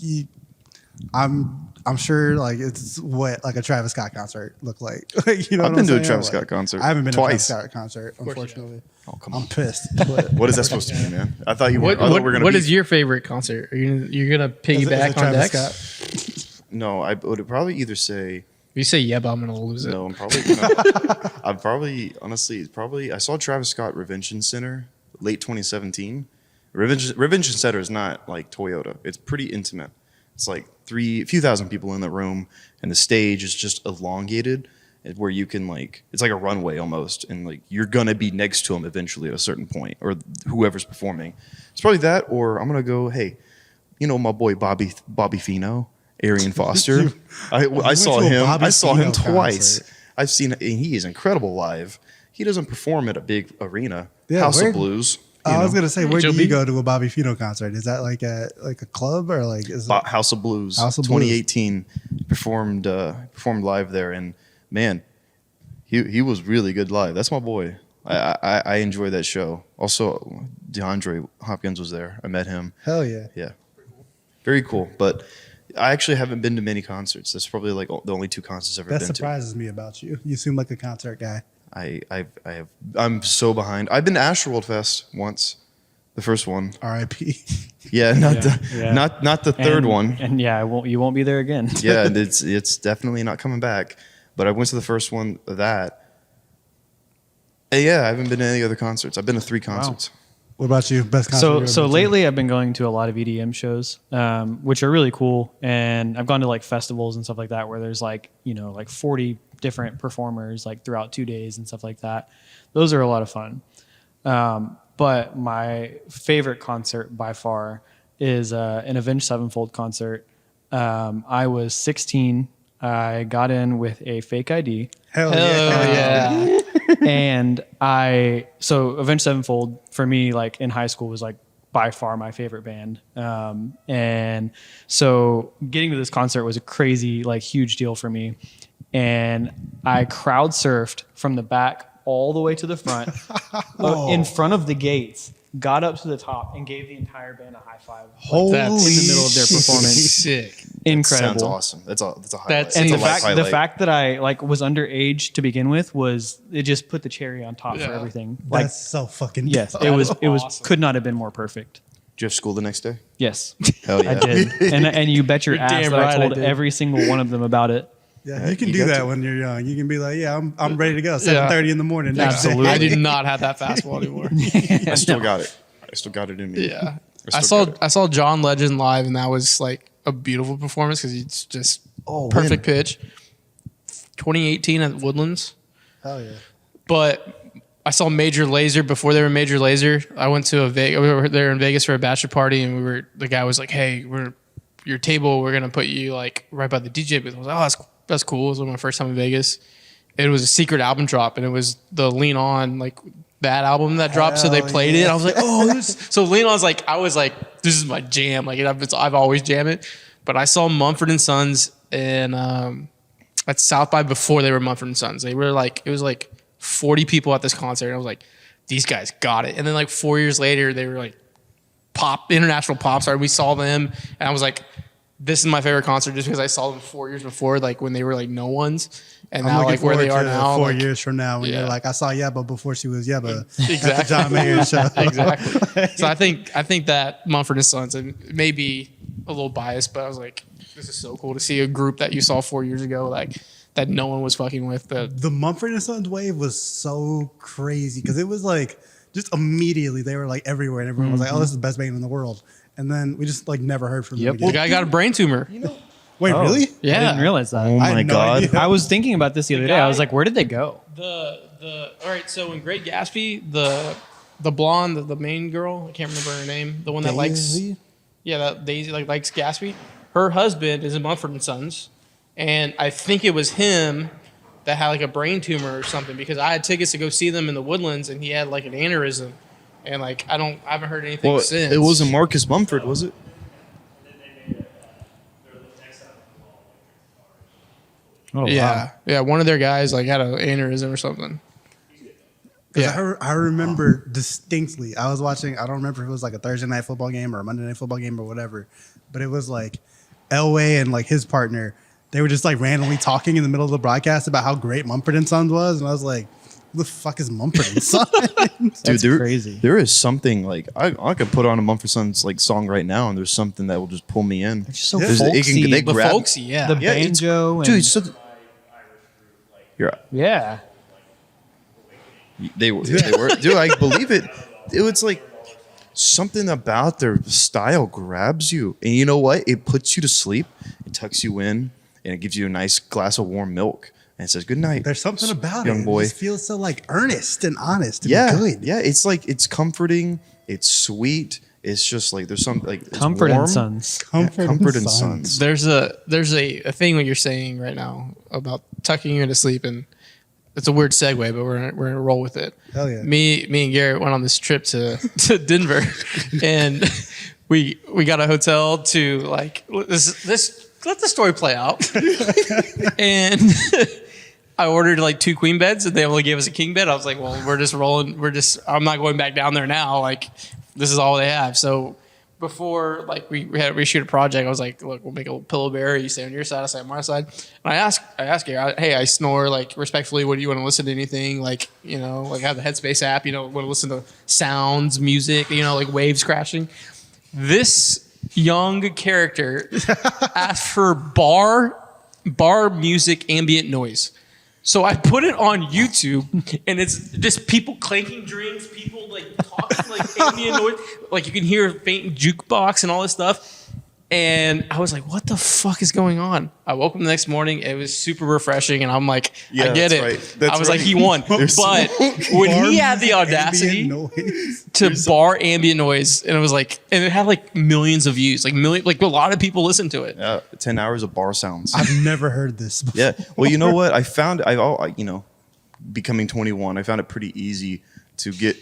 I'm sure like it's what like a Travis Scott concert looked like. Like you know, I've what been I'm to a saying? Travis Like, Scott concert I haven't been twice. to a Travis Scott concert, course you unfortunately. Oh come I'm on. pissed. But What is that supposed to mean, man? I thought you were. What is your favorite concert? Are you're gonna piggyback on Dex? Scott? No, I would probably either say If you say yeah, but I'm gonna lose it. no. I'm probably honestly it's probably I saw Travis Scott Revention Center late 2017. Revention Center is not like Toyota. It's pretty intimate. It's like a few thousand people in the room, and the stage is just elongated, where you can like it's like a runway almost, and like you're gonna be next to him eventually at a certain point, or whoever's performing. It's probably that, or I'm gonna go, hey, you know my boy Bobby Fino, Arian Foster. I saw to a him. Bobby I saw him Fino twice. concert. I've seen, and he is incredible live. He doesn't perform at a big arena. Yeah, House where- of Blues. I was gonna say, where do HOB? you go to a Bobby Fino concert? Is that like a club or like is it, House of Blues. House of Blues. 2018 performed live there, and man, he was really good live. That's my boy. I enjoy that show. Also, DeAndre Hopkins was there. I met him. hell yeah? Yeah, very cool. But I actually haven't been to many concerts. That's probably like the only 2 concerts I've ever That been to. surprises me about you. You seem like a concert guy. I'm so behind. I've been to Astroworld Fest once, the first one. R.I.P. Yeah, Yeah. not the third one. And yeah, you won't be there again. Yeah, it's definitely not coming back. But I went to the first one of that. And yeah, I haven't been to any other concerts. I've been to 3 concerts. What about you? Best concert? you ever So been to? lately I've been going to a lot of EDM shows, which are really cool. And I've gone to like festivals and stuff like that where there's like, like 40 different performers like throughout 2 days and stuff like that. Those are a lot of fun. But my favorite concert by far is an Avenged Sevenfold concert. I was 16. I got in with a fake ID. Hell Hell yeah. yeah. And so Avenged Sevenfold for me, like in high school, was like by far my favorite band. And so getting to this concert was a crazy, like huge deal for me. And I crowd surfed from the back all the way to the front, in front of the gates, got up to the top and gave the entire band a high five. Holy That's in the middle of their performance. Sick. Incredible. Sounds awesome. That's a highlight. That's- And That's the a life fact, the highlight. fact that I like was underage to begin with it just put the cherry on top for Yeah. everything. Like, That's so fucking yes, dope. it was awesome. could not have been more perfect. Did you have school the next day? Yes, Hell yeah. I did. And you bet your You're ass damn that I right I told did. every single one of them about it. Yeah, you can you do got that to. when you're young. You can be like, yeah, I'm ready to go. 7:30 in the morning. next day. Absolutely. I do not have that fastball anymore. I still got it. I still got it in me. Yeah. I I still saw got it. I saw John Legend live, and that was like a beautiful performance because he's just perfect pitch. 2018 at Woodlands, Hell yeah. but I saw Major Lazer before they were Major Lazer. I went to we were there in Vegas for a bachelor party, and the guy was like, "Hey, your table. We're gonna put you like right by the DJ booth." I was like, "Oh, that's cool." It was my first time in Vegas. It was a secret album drop, and it was the Lean On, like that album that dropped. So they Hell played it. yeah. I was like, "Oh, this." So Lean On's like, I was like, "This is my jam." Like I've always jam it. But I saw Mumford and Sons and at South by before they were Mumford and Sons. They were like, it was like 40 people at this concert, and I was like, these guys got it. And then like 4 years later, they were like international pop star. We saw them, and I was like, this is my favorite concert just because I saw them 4 years before, like when they were like no ones, and I'm now looking like where forward they are to now. 4 like, years from now when Yeah. you're like, I saw Yeba before she was Yeba at the Exactly. John Mayer show. Exactly. So I think that Mumford and Sons, and it may be a little biased, but I was like, this is so cool to see a group that you saw 4 years ago, like that no one was fucking with. The Mumford and Sons wave was so crazy because it was like just immediately they were like everywhere and everyone was like, oh, this is the best band in the world. And then we just like never heard from them Yep. again. The guy got a brain tumor. Wait, really? Yeah. I didn't realize that. Oh I had my no god. idea. I was thinking about this the other day. I was like, where did they go? The all right. So in Great Gatsby, the blonde, the main girl, I can't remember her name, the one that likes, that Daisy likes Gatsby. Her husband is in Mumford and Sons, and I think it was him that had like a brain tumor or something because I had tickets to go see them in the Woodlands and he had like an aneurysm, and like I haven't heard anything since. It wasn't Marcus Mumford, was it? Oh, Yeah, yeah. One of their guys like had an aneurysm or something. 'Cause Yeah, I remember distinctly. I was watching. I don't remember if it was like a Thursday night football game or a Monday night football game or whatever, but it was like Elway and like his partner. They were just like randomly talking in the middle of the broadcast about how great Mumford and Sons was, and I was like, "Who the fuck is Mumford and Sons?" Dude, That's crazy. There is something like I could put on a Mumford Sons like song right now, and there's something that will just pull me in. It's just so There's- folksy. they the grab- folksy. Yeah, The Yeah, it's- banjo. And, Dude, so you're yeah. they were dude. I believe it. It was like something about their style grabs you, and you know what? It puts you to sleep. It tucks you in, and it gives you a nice glass of warm milk, and it says good night. There's something about young it. boy. It just feels so like earnest and honest and Yeah, good. yeah. It's like it's comforting. It's sweet. It's just like there's some like it's Comfort warm. and Sons. Comfort, Comfort and and Sons. Sons. there's a thing what you're saying right now about tucking you into sleep, and it's a weird segue, but we're gonna roll with it. Hell yeah. Me and Garrett went on this trip to Denver, and we got a hotel to like this. Let the story play out. And I ordered like 2 queen beds, and they only gave us a king bed. I was like, well, we're just rolling. I'm not going back down there now. Like, this is all they have. So before like we shoot a project, I was like, look, we'll make a little pillow bear. You stay on your side, I stay on my side. And I asked Garrett, hey, I snore like respectfully. What do you want to listen to? Anything like, you know, like I have the Headspace app. You know, want to listen to sounds, music. You know, like waves crashing. This young character asked for bar music ambient noise. So I put it on YouTube, and it's just people clanking drinks, people like talking like ambient noise, like you can hear a faint jukebox and all this stuff. And I was like, "What the fuck is going on?" I woke up the next morning. It was super refreshing, and I'm like, Yeah, "I get that's it." right. That's I was right. like, "He won." There's But smoke. when Bar he had the music, audacity ambient noise. to bar ambient noise, and it was like, and it had like millions of views, like a lot of people listened to it. 10 hours of bar sounds. I've never heard this before. Yeah. Well, you know what? I found becoming 21, I found it pretty easy to get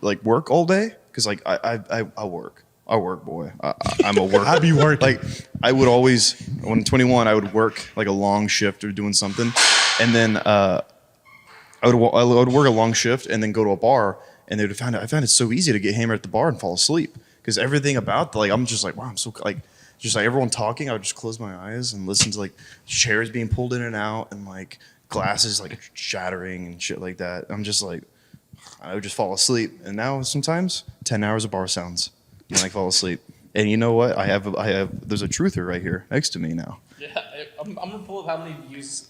like work all day because like I work. I work, boy. I'm a worker. I be working. Like I would always when I'm 21, I would work like a long shift or doing something, and then I would work a long shift and then go to a bar, and they would find I found it so easy to get hammered at the bar and fall asleep because everything about like I'm just like wow I'm so like. Just like everyone talking, I would just close my eyes and listen to like chairs being pulled in and out and like glasses like shattering and shit like that. I'm just like, I would just fall asleep. And now sometimes 10 hours of bar sounds, and I fall asleep. And you know what? I have. There's a truther right here next to me now. Yeah, I'm gonna pull up how many views.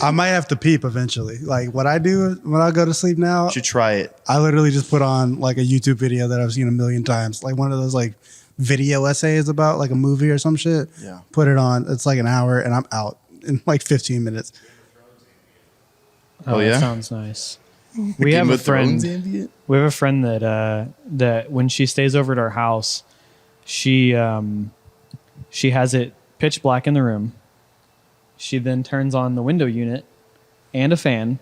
I might have to peep eventually. Like what I do when I go to sleep now, You should try it. I literally just put on like a YouTube video that I've seen a million times. Like one of those like video essays about like a movie or some shit. Yeah. Put it on. It's like an hour and I'm out in like 15 minutes. Oh, yeah? That sounds nice. We Game have a of Thrones friend. ambient? We have a friend that when she stays over at our house, she has it pitch black in the room. She then turns on the window unit and a fan,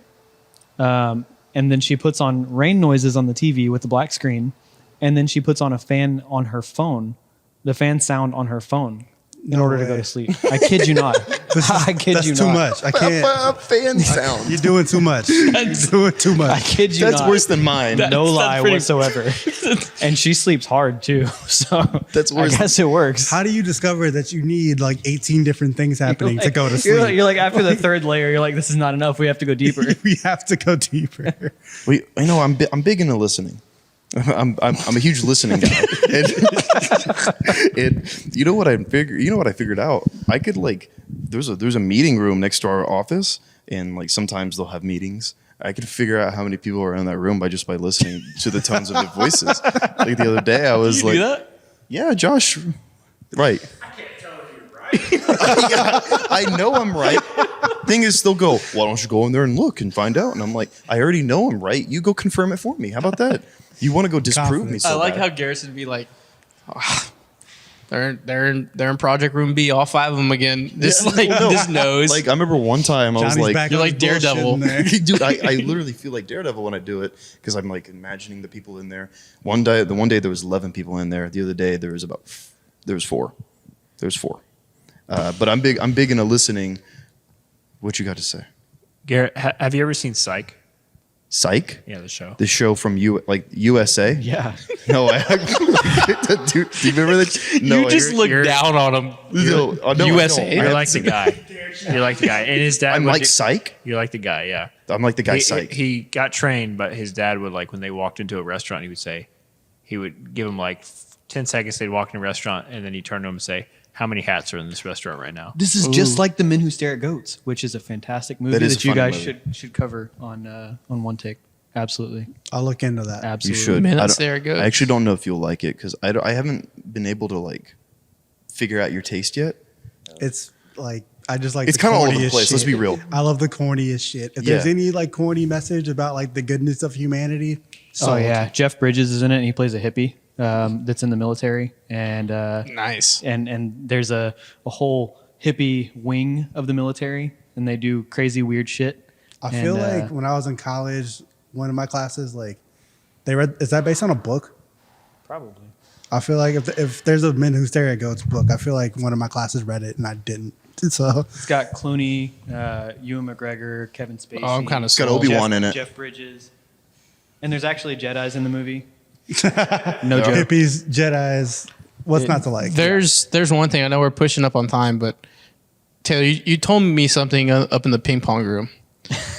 and then she puts on rain noises on the TV with the black screen, and then she puts on a fan on her phone, the fan sound on her phone, in No order to way. go to sleep. I kid you not. I kid That's you too not. much. I can't. Fan sound. You're doing too much. You're doing too I much. kid you That's not. worse than mine. No That's lie pretty- whatsoever. And she sleeps hard too. So That's worse. I guess it works. How do you discover that you need like 18 different things happening to go to sleep? You're like after the third layer, you're like, this is not enough. We have to go deeper. We have to go deeper. I know I'm big into listening. I'm a huge listening guy. And you know what I figured out? I could like there's a meeting room next to our office, and like sometimes they'll have meetings. I could figure out how many people are in that room by listening to the tones of their voices. Like the other day, I was you like, do that? "Yeah, Josh, right." I can't tell if you're right. Yeah, I know I'm right. Thing is, they'll go, "Why don't you go in there and look and find out?" And I'm like, "I already know I'm right. You go confirm it for me. How about that? You want to go disprove me?" Confidence. So I like bad. how Garrison would be like, "Ah, They're in Project Room B, all 5 of them again. This No. this nose. Like I remember one time I was Johnny's like, back you're on like his bullshit Daredevil. in there. dude, I literally feel like Daredevil when I do it because I'm like imagining the people in there. The one day there was 11 people in there. The other day there was 4. There's 4. But I'm big into listening. What you got to say? Garrett, have you ever seen Psych? Psych? Yeah, the show. The show from USA? Yeah. No, dude, do you remember that? No, you just look down on him. no, no, USA? You're like the guy. You're like the guy. And his dad I'm would like do- Psych. You're like the guy, yeah. I'm like the guy he, Psych. He got trained, but his dad would like when they walked into a restaurant, he would give him like 10 seconds. They'd walk in a restaurant, and then he'd turn to him and say, "How many hats are in this restaurant right now?" This is just like The Men Who Stare at Goats, which is a fantastic movie That is that a you funny guys movie. should cover on one take. Absolutely. I'll look into that. You Absolutely. should. Man, I that's don't- there it goes. I actually don't know if you'll like it because I haven't been able to like figure out your taste yet. It's like I just like It's the kind of all over the corniest place. Let's shit. be real. I love the corniest shit. If there's Yeah. any like corny message about like the goodness of humanity, Oh sold. yeah, Jeff Bridges is in it, and he plays a hippie that's in the military, and Nice. and there's a whole hippie wing of the military, and they do crazy weird shit. I feel And, like when I was in college, one of my classes like they read. Is that based on a book? probably. I feel like if there's a Men Who Stare at Goats book, I feel like one of my classes read it and I didn't. So It's got Clooney, Ewan McGregor, Kevin Spacey. Oh, I'm kind of It's got Obi-Wan in it. Jeff Bridges, and there's actually Jedis in the movie. No Yeah. joke. hippies, Jedis, what's not to like? There's one thing I know we're pushing up on time, but Taylor, you told me something up in the ping pong room,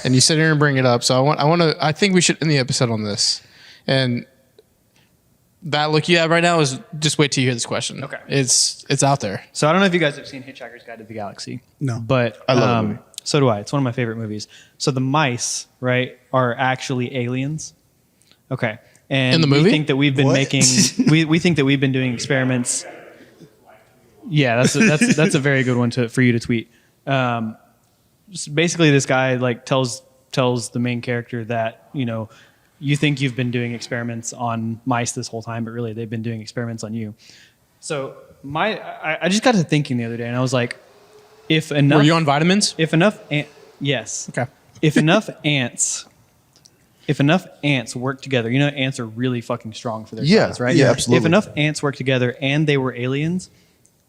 and you said you're gonna bring it up. So I think we should end the episode on this. And that look you have right now is just wait till you hear this question. Okay. It's out there. So I don't know if you guys have seen Hitchhiker's Guide to the Galaxy. No. But I love that movie. So do I. It's one of my favorite movies. So the mice, right, are actually aliens. Okay. And In the we movie? think that we've been What? making we think that we've been doing experiments. Yeah, that's a very good one for you to tweet. Basically this guy like tells the main character that, you think you've been doing experiments on mice this whole time, but really they've been doing experiments on you. So I just got to thinking the other day, and I was like, if enough, Were you on vitamins? yes, Okay. if enough ants work together, ants are really fucking strong for their Yeah, size, right? yeah, absolutely. If enough ants work together and they were aliens,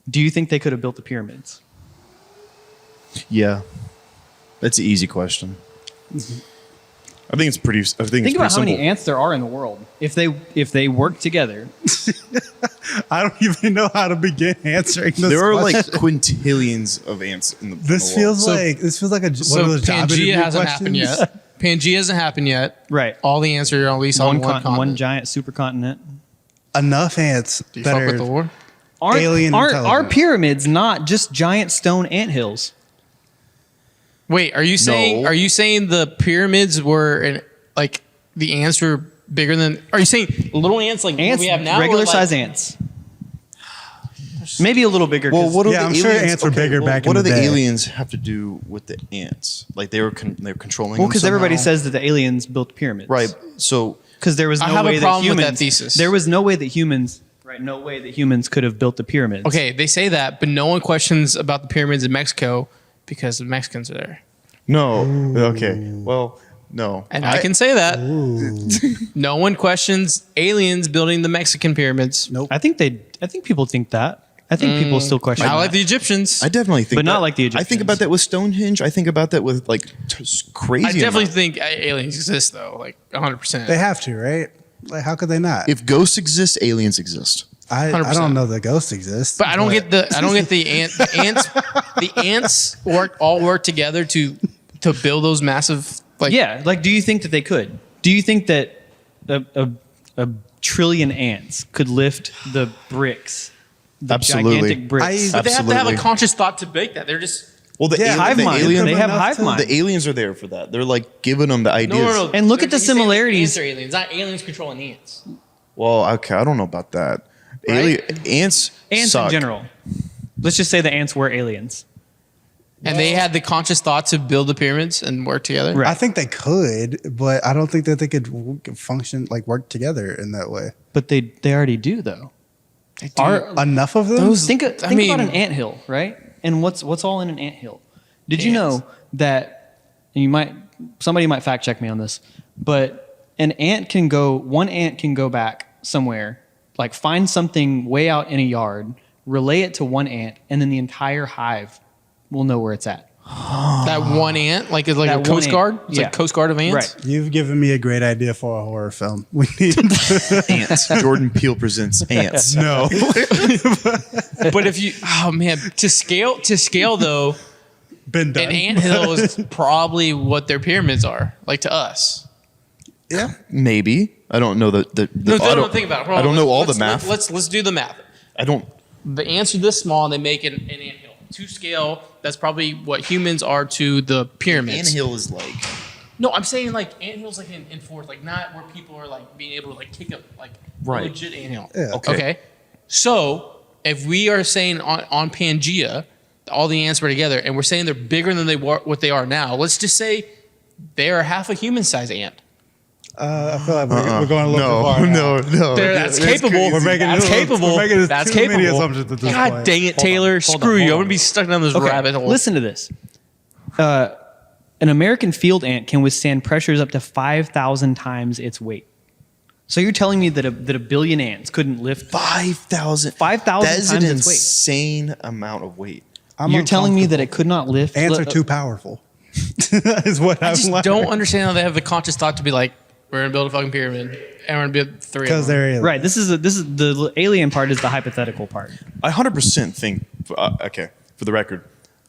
do you think they could have built the pyramids? Yeah, that's an easy question. I think it's pretty. Think about how many ants there are in the world. If they work together, I don't even know how to begin answering this. There are like question. quintillions of ants in the. This in the world. feels So- like one of So those job Pangea interview hasn't questions. happened yet. Pangea hasn't happened yet. right? All the answers are at least on one continent. One giant supercontinent. Enough ants Do you that fuck with are the war? Alien Aren't intelligent. pyramids not just giant stone anthills? Wait, are you saying the pyramids were like the ants were bigger than? Are you saying little ants like Ants, we have now? regular or like, size ants. Maybe a little bigger. Well, 'cause- what do Yeah, the I'm sure aliens, ants were bigger back What in do the the day. aliens have to do with the ants? Like they were controlling. Well, them because everybody somehow? says that the aliens built pyramids, right. So Because there was no I have a way problem that with humans. that thesis. There was no way that humans. Right, no way that humans could have built the pyramids. Okay, they say that, but no one questions about the pyramids in Mexico because the Mexicans are there, no. Okay. Well, no. and I can say that. No one questions aliens building the Mexican pyramids. Nope. I think people think that. I think people still question. I like that. the Egyptians. I definitely think, But not that. like the I think Egyptians. about that with Stonehenge. I think about that with like crazy. I definitely amount. think aliens exist though, like 100%. They have to, right? Like, how could they not? If ghosts exist, aliens exist. I 100%. don't know that ghosts exist. But I don't get the ants all work together to build those massive like Yeah, like, do you think that they could? Do you think that a trillion ants could lift the bricks, the Absolutely. gigantic bricks? But they have to have a Absolutely. conscious thought to make that. They're just Well, the, Yeah, hive the mind. alien, They have enough hive to- mind. the aliens are there for that. They're like giving them the ideas. And look at the He's saying similarities. Ants are aliens, not aliens controlling ants. Well, okay, I don't know about that. Right? Ants suck. In general. Let's just say the ants were aliens. And they had the conscious thought to build the pyramids and work together. Right. I think they could, but I don't think that they could function like work together in that way. But they already do, though. Are Enough of them? think about mean- an anthill, right? And what's all in an anthill? Did you know that? And somebody might fact check me on this, but one ant can go back somewhere, like find something way out in a yard, relay it to one ant, and then the entire hive will know where it's at. That one ant, like it's like That a Coast one Guard. ant. It's Yeah. like Coast Guard of ants. Right. You've given me a great idea for a horror film. We need Ants. Jordan Peele presents Ants. no. But if you, oh man, to scale though, Been done. an anthill is probably what their pyramids are, like to us. Yeah. Maybe. I don't know the No, I don't think about it. Hold I on, don't know all the let's- math. Let's do the math. I don't. The ants are this small, and they make an anthill. To scale, that's probably what humans are to the pyramids. Anthill is like. No, I'm saying like anthills, like in fourth, like not where people are like being able to like kick up like Right. a legit anthill. Yeah. Okay. So if we are saying on Pangea, all the ants were together, and we're saying they're bigger than what they are now, let's just say they are half a human-sized ant. I feel like we're going a little too far. now. no. That's capable. We're making That's it- capable. we're making That's too many capable. assumptions at this God point. dang it, Taylor! hold Screw on, you! hold I'm on. gonna be stuck down this rabbit hole. Listen to this. An American field ant can withstand pressures up to 5,000 times its weight. So you're telling me that a billion ants couldn't lift 5,000. 5,000 That is times an its weight. insane amount of weight. You're telling me that it could not lift? Ants are too powerful. Is what I I'm just like. don't understand how they have the conscious thought to be like, we're gonna build a fucking pyramid and we're gonna build three. Because of them. they're aliens. Right. This is the alien part is the hypothetical part. I 100% think. Okay, for the record,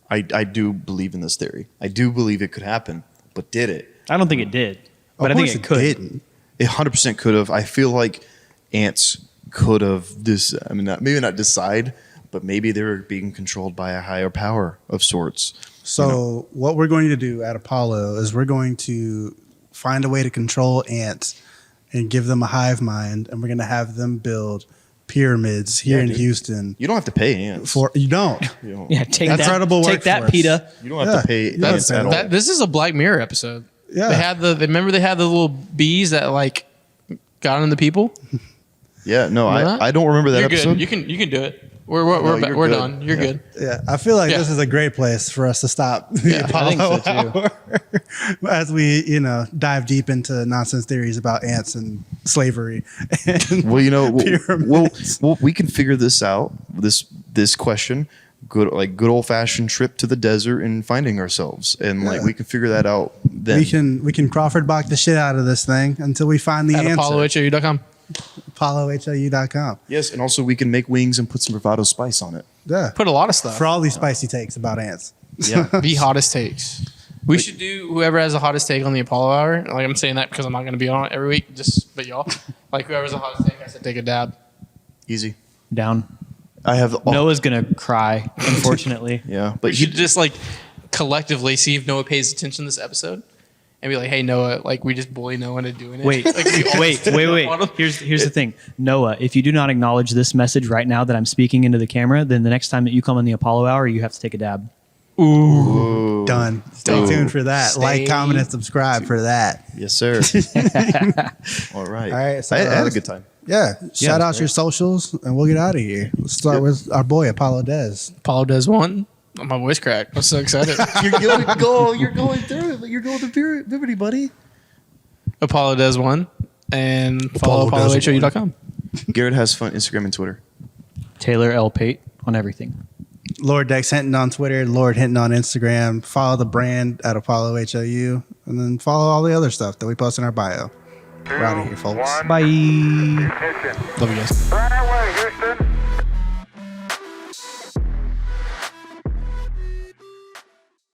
I do believe in this theory. I do believe it could happen, but did it? I don't think it did, but I Of think course it could. didn't. It 100% could have. I feel like ants could have maybe not decide, but maybe they were being controlled by a higher power of sorts. So what we're going to do at Apollo is we're going to find a way to control ants and give them a hive mind, and we're going to have them build pyramids here in dude. Houston. You don't have to pay ants. You don't. You don't, Yeah, take That's that. incredible Take that, workforce. PETA. you don't have to pay Yeah, ants at all. This is a Black Mirror episode. Yeah. They had remember they had the little bees that like got on the people. Yeah, no, Remember that? I don't remember that You're episode. good. You can do it. We're you're we're good. done. You're Yeah. good. Yeah, I feel like Yeah. this is a great place for us to stop the Yeah, I think so, Apollo too. hour as we, dive deep into nonsense theories about ants and slavery. And Well, pyramids. we can figure this out. This question, good old fashioned trip to the desert and finding ourselves, and Yeah. we can figure that out then. we can Crawford Bach the shit out of this thing until we find the At answer. ApolloHOU.com. ApolloHOU.com. Yes, and also we can make wings and put some bravado spice on it. Yeah. Put a lot of stuff. For all these spicy takes about ants. Yeah, The hottest takes. We should do whoever has the hottest take on the Apollo Hour. Like I'm saying that because I'm not going to be on it every week. But y'all, like whoever's the hottest take, I said take a dab. easy. Down. I have Noah's gonna cry, unfortunately. Yeah, We but should just like collectively see if Noah pays attention to this episode and be like, hey Noah, like we just bully Noah into doing it. Wait, Like, we all wait. on him. Here's the thing, Noah. If you do not acknowledge this message right now that I'm speaking into the camera, then the next time that you come on the Apollo Hour, you have to take a dab. Done. Stay Ooh. tuned for that. Like, comment, and subscribe for that. yes, sir. All right. All right, so, I had a good time. Yeah. Shout out your socials and we'll get out of here. Let's start with our boy, Apollo Des. Apollo does one. Oh, my voice cracked. I'm so excited. You're going through it. You're going through puberty, buddy. Apollo does one. And follow Apollo does ApolloHOU.com. Garrett has fun Instagram and Twitter. Taylor L. Pate on everything. Lord Dex Hinton on Twitter, Lord Hinton on Instagram. Follow the brand at Apollo HOU, and then follow all the other stuff that we post in our bio. We're out of here, folks. Bye. Love you guys. Right away, Houston.